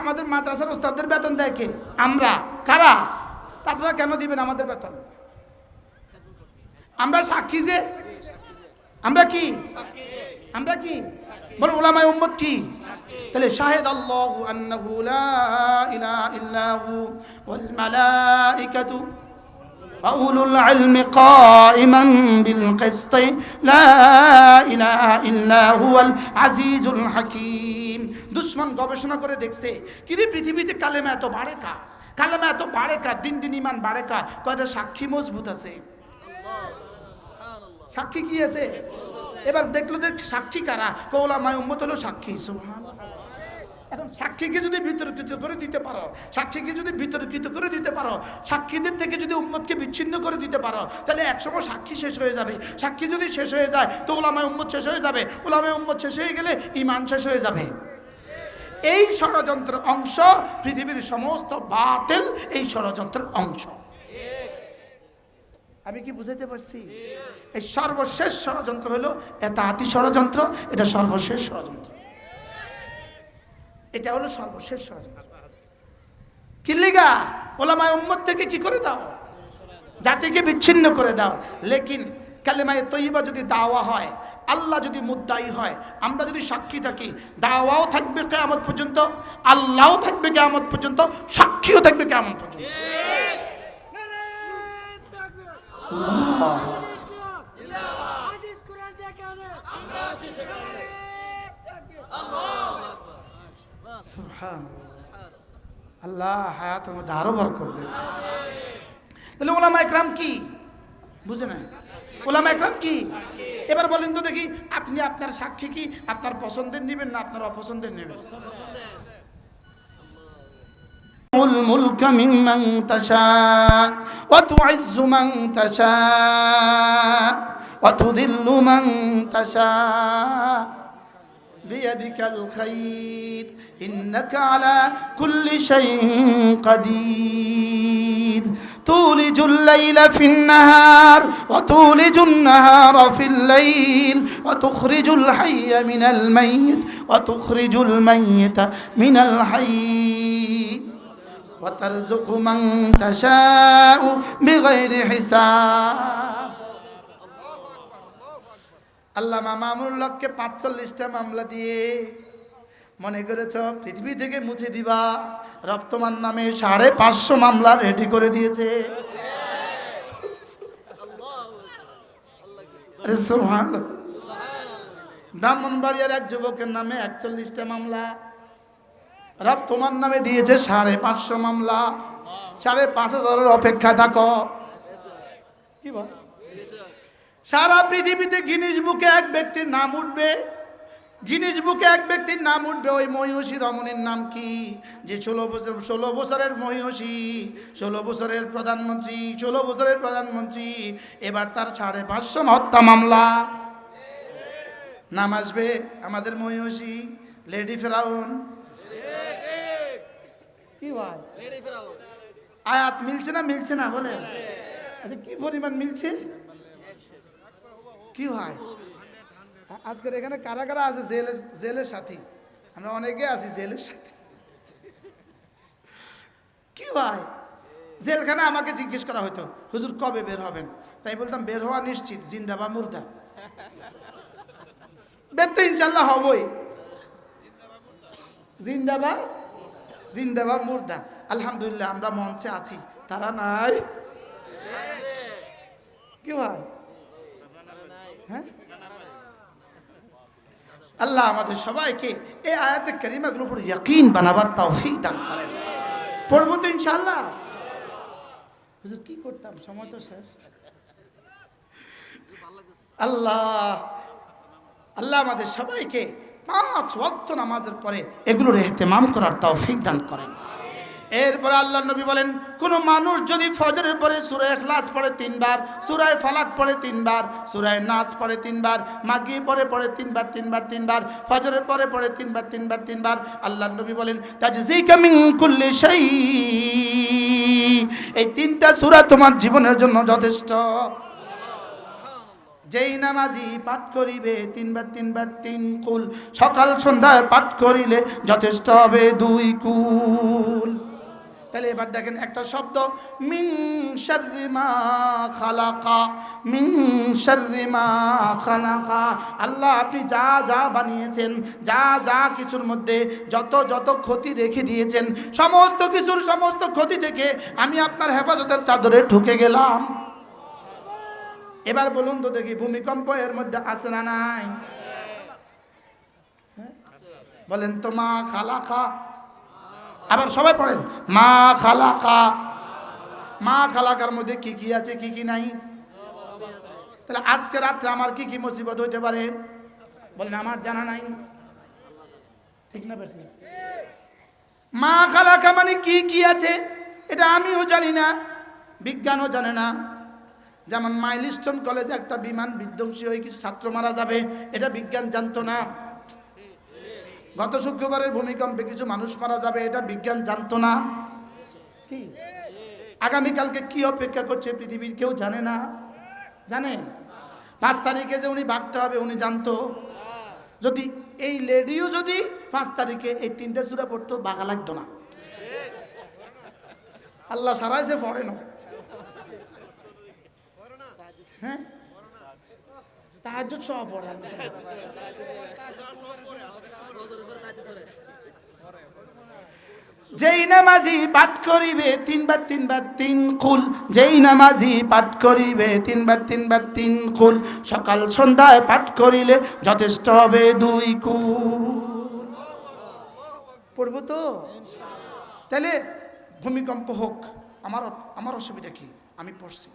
আমাদের মাদ্রাসার ওস্তাদদের বেতন দেয় কে? আমরা। কারা? আপনারা কেন দিবেন আমাদের বেতন? আমরা সাক্ষী যে। আমরা কি বলো? উলামায়ে উম্মত কি? তাহলে শাহিদ আল্লাহু আন্নাহু লা ইলাহা ইল্লাহু ওয়াল মালাইকাতু ওয়া উলুল ইলমি কাইমান বিল কিসত লা ইলাহা ইল্লা হুয়াল আজিজুল হাকীম। দুশমন গবেষণা করে দেখছে, কি রে পৃথিবীতে কালেমা এত বাড়ে কা, দিন দিন ঈমান বাড়ে কা? কয়টা সাক্ষী মজবুত আছে। সাক্ষী কি আছে? এবার দেখলো যে সাক্ষী কারা? উলামায়ে উম্মত হলো সাক্ষী। সুবহানাল্লাহ। এখন সাক্ষীকে যদি বিতর্কিত করে দিতে পারো, সাক্ষীদের থেকে যদি উম্মতকে বিচ্ছিন্ন করে দিতে পারো, তাহলে একসময় সাক্ষী শেষ হয়ে যাবে। সাক্ষী যদি শেষ হয়ে যায় তো উলামায়ে উম্মত শেষ হয়ে যাবে। উলামায়ে উম্মত শেষ হয়ে গেলে ঈমান শেষ হয়ে যাবে। এই ষড়যন্ত্রের অংশ পৃথিবীর সমস্ত বাতিল, এই ষড়যন্ত্রের অংশ। আমি কি বুঝাইতে পারছি? এই সর্বশেষ ষড়যন্ত্র হলো এতাআতি ষড়যন্ত্র। এটা সর্বশেষ ষড়যন্ত্র। এটা হলো সর্বশেষ ষড়যন্ত্র। কি লিগা? উলামায়ে উম্মত থেকে কি করে দাও? জাতিকে বিচ্ছিন্ন করে দাও। লেকিন কালেমায়ে তয়্যিবা যদি দাওয়া হয়, আল্লাহ যদি মুদ্দাই হয়, আমরা যদি সাক্ষী থাকি, দাওয়াও থাকবে কিয়ামত পর্যন্ত, আল্লাহও থাকবে কিয়ামত পর্যন্ত, সাক্ষীও থাকবে কিয়ামত পর্যন্ত। আল্লাহ হায়াতের মধ্যে আরো বরকত দেন। তাহলে উলামায়ে কেরাম কি? বুঝে না? উলামায়ে কেরাম কি? এবার বলেন তো দেখি, আপনি আপনার সাক্ষী কি আপনার পছন্দের নেবেন না আপনার অপছন্দের নেবেন? الملك ممن تشاء وتعز من تشاء وتذل من تشاء بيدك الخير إنك على كل شيء قدير تولج الليل في النهار وتولج النهار في الليل وتخرج الحي من الميت وتخرج الميت من الحي وترزق من تشاء بغير حساب আল্লামা মামুনুল্লাহকে 45টা মামলা দিয়ে মনে করেছ পৃথিবী থেকে মুছে দিবা। রপ্তমান নামে 550 মামলা রেডি করে দিয়েছে। সুবহানাল্লাহ। ব্রাহ্মণবাড়িয়ার এক যুবকের নামে 41টা মামলা, রপ্তমান নামে দিয়েছে 550 মামলা। 5,500 অপেক্ষায় থাকো। কি বল? সারা পৃথিবীতে গিনিস বুকে এক ব্যক্তির নাম উঠবে, ওই মহিষী রমণীর নাম কি? যে 16 বছরের মহিষী, 16 বছরের প্রধানমন্ত্রী, এবার তার 550 হত্যা মামলা। নাম আসবে আমাদের মহিষী লেডি ফেরাউন। কি ভাই আয়াত মিলছে না বলেন? আচ্ছা কি পরিমাণ মিলছে? কি হয় আজকের এখানে কারা কারা আছে জেলের সাথী? আমরা অনেকে আছি জেলের সাথে। কি ভাই, জেলখানে আমাকে জিজ্ঞেস করা হতো, হুজুর কবে বের হবেন? তাই বলতাম বের হওয়া নিশ্চিত, জিন্দা বা মুর্দা। বের তো ইনশাল্লাহ হবই, জিন্দা বা মুর্দা। আলহামদুলিল্লাহ আমরা মঞ্চে আছি, তারা নাই। কি ভাই, হ্যাঁ, আল্লাহ আমাদের সবাইকে এই আয়াতে কারিমাগুলোর উপর ইয়াকিন বানাবার তৌফিক দান করেন। পড়বো তো ইনশাআল্লাহ। হুজুর কি করতাম, সময় তো শেষ। আল্লাহ আমাদের সবাইকে 5 ওয়াক্ত নামাজের পরে এগুলোর ইহতিমাম করার তৌফিক দান করেন। এরপরে আল্লাহর নবী বলেন, কোন মানুষ যদি ফজরের পরে সূরা ইখলাস পড়ে 3 বার, সূরা ফালাক পড়ে 3 বার, সূরা নাস পড়ে 3 বার, মাগরিব পরে 3 বার 3 বার 3 বার, ফজরের পরে 3 বার 3 বার 3 বার, আল্লাহর নবী বলেন তাজজিকা মিন কুল্লি শাই, এই 3টা সূরা তোমার জীবনের জন্য যথেষ্ট। যেই নামাজি পাঠ করিবে 3 বার 3 বার 3 কুল, সকাল সন্ধ্যায় পাঠ করিলে যথেষ্ট হবে 2 কুল। তাহলে এবার দেখেন একটা শব্দ, মিন শাররি মা খালাকা, মিন শাররি মা খালাকা। আল্লাহ আপনি যা যা বানিয়েছেন, যা যা কিছুর মধ্যে যত যত ক্ষতি রেখে দিয়েছেন, সমস্ত কিছুর সমস্ত ক্ষতি থেকে আমি আপনার হেফাজতের চাদরে ঢুকে গেলাম। এবার বলুন তো দেখি, ভূমিকম্প এর মধ্যে আছে না নাই? বলেন তো, মা খালাকা। আবার সবাই পড়েন, মা খালাকা। মা খালাকার মধ্যে কি কি আছে, কি কি নাই? তাহলে আজকে রাত্রে আমার কি কি মুসিবত হইতে পারে? বলেন, আমার জানা নাই। ঠিক না বেঠিক? মা খালাকা মানে কি কি আছে এটা আমিও জানি না, বিজ্ঞানও জানে না। যেমন মাইলস্টোন কলেজে একটা বিমান বিধ্বংসী হয়ে কিছু ছাত্র মারা যাবে, এটা বিজ্ঞান জানতো না। গত শুক্রবারের ভূমিকম্পে কিছু মানুষ মারা যাবে, এটা বিজ্ঞান জানতো না। কি আগামীকালকে কি অপেক্ষা করছে পৃথিবীর কেউ জানে না। জানে 5 তারিখে যে উনি ভাগতে হবে উনি জানতো? যদি এই লেডিও যদি 5 তারিখে এই 3টে সূরা পড়তো, ভাগা লাগতো না। আল্লাহ সারাইছে পড়ে না। হ্যাঁ, তাহাজ্জুদ সহ পড়ে। যেই নামাজি পাঠ করিবে 3 বার 3 বার 3 কুল, যেই নামাজি পাঠ করিবে 3 বার 3 বার 3 কুল, সকাল সন্ধ্যায় পাঠ করিলে যথেষ্ট হবে 2 কুল। পড়বো তো? তাহলে ভূমিকম্প হোক, আমার অসুবিধা কি? আমি পড়ছি।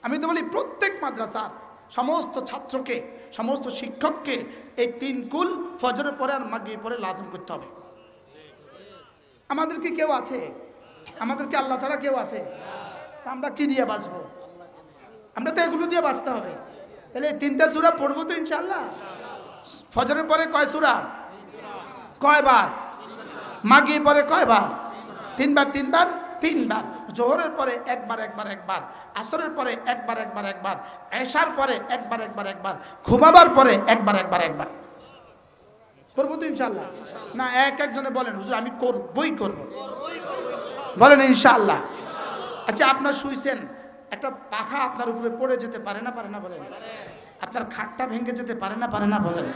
আমি তো বলি প্রত্যেক মাদ্রাসার সমস্ত ছাত্রকে, সমস্ত শিক্ষককে এই 3 কুল ফজরের পরে আর মাগরিবের পরে লাজম করতে হবে। আমাদের কি কেউ আছে? আমাদেরকে আল্লাহ ছাড়া কেউ আছে? আমরা কি দিয়ে বাঁচবো? আমরা তো এগুলো দিয়ে বাঁচতে হবে। তাহলে এই 3টা সূরা পড়বো তো ইনশাআল্লাহ। ফজরের পরে কয় সূরা? কয় বার? মাগরিবের পরে কয় বার? 3 বার 3 বার 3 বার। জোহরের পরে একবার একবার একবার, আসরের পরে একবার একবার একবার, এশার পরে একবার একবার একবার, ঘুমাবার পরে একবার একবার একবার। করবো তো ইনশাআল্লাহ? না একজনে বলেন, হুজুর আমি করবই করব। বলেন ইনশাআল্লাহ। আচ্ছা, আপনার শুইছেন, একটা পাখা আপনার উপরে পড়ে যেতে পারে না পারে না? বলেন। আপনার খাটটা ভেঙে যেতে পারে না পারে না? বলেন।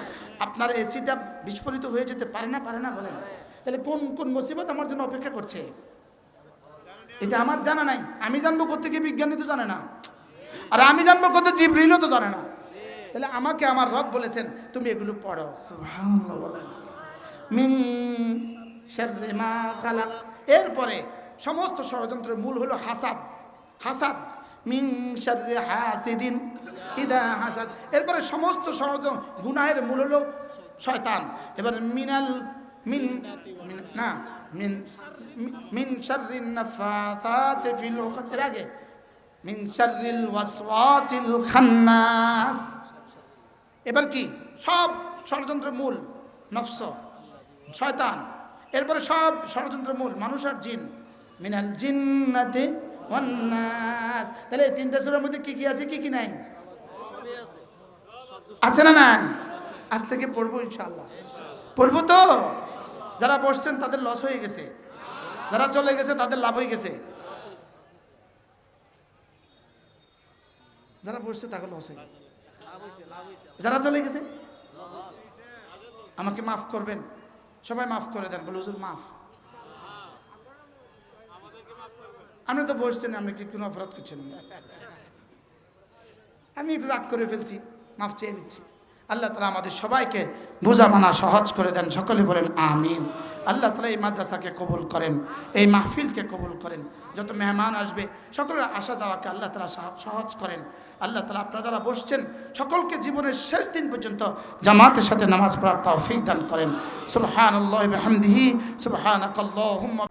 আপনার এসিটা বিস্ফোরিত হয়ে যেতে পারে না পারে না? বলেন। তাহলে কোন কোন মুসিবত আমার জন্য অপেক্ষা করছে এটা আমার জানা নাই। আমি জানবো কোত্থেকে? বিজ্ঞানী তো জানে না। আর আমি জানবো কত? জিবরিলও তো জানে না। তাহলে আমাকে আমার রব বলেছেন তুমি এগুলো পড়ো। সুবহানাল্লাহ। বলেন মিন শাররি মা খালাক। এরপরে সমস্ত ষড়যন্ত্রের মূল হলো হাসাদ। হাসাদ, মিন শাররি হাসিদিন ইদা হাসাদ। এরপরে সমস্ত ষড়যন্ত্র গুনাহের মূল হলো শয়তান। এবার মিন শাররিন নাফাসাতি ফিল উকাদ। এর আগে মিন শাররিল ওয়াসওয়াসিল খান্নাস। এবার কি? সব ষড়যন্ত্রের মূল নফস, শয়তান। এরপরে সব ষড়যন্ত্রের মূল মানুষ আর জিন, মিনাল জিন্নাতি ওয়ান নাস। তাহলে এই 3টা সূরার মধ্যে কি কি আছে, কি কি নাই? আছে না? না আজ থেকে পড়বো ইনশাআল্লাহ। পড়বো তো? যারা বসছেন তাদের লস হয়ে গেছে, যারা চলে গেছে তাদের লাভ হয়ে গেছে, যারা বসছে তাকে লস হয়ে গেছে, যারা চলে গেছে আমাকে মাফ করবেন, সবাই মাফ করে দেন, বলে হুজুর মাফ। আপনি তো বসছেন, আপনি কি কোনো অপরাধ করছেন? আমি একটু রাগ করে ফেলছি, মাফ চেয়ে নিচ্ছি। আল্লাহ তাআলা আমাদের সবাইকে বোঝা মানা সহজ করে দেন, সকলে বলেন আমিন। আল্লাহ তাআলা এই মাদ্রাসাকে কবুল করেন, এই মাহফিলকে কবুল করেন, যত মেহমান আসবে সকলের আসা যাওয়াকে আল্লাহ তাআলা সহজ করেন। আল্লাহ তাআলা আপনারা যারা বসছেন সকলকে জীবনের শেষ দিন পর্যন্ত জামাতের সাথে নামাজ পড়ার তৌফিক দান করেন। সুবহানাল্লাহি ওয়া বিহামদিহি, সুবহানাকাল্লাহুম্মা।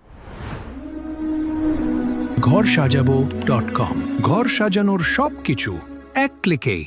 ঘর সাজাবো.com, ঘর সাজানোর সবকিছু এক ক্লিকে।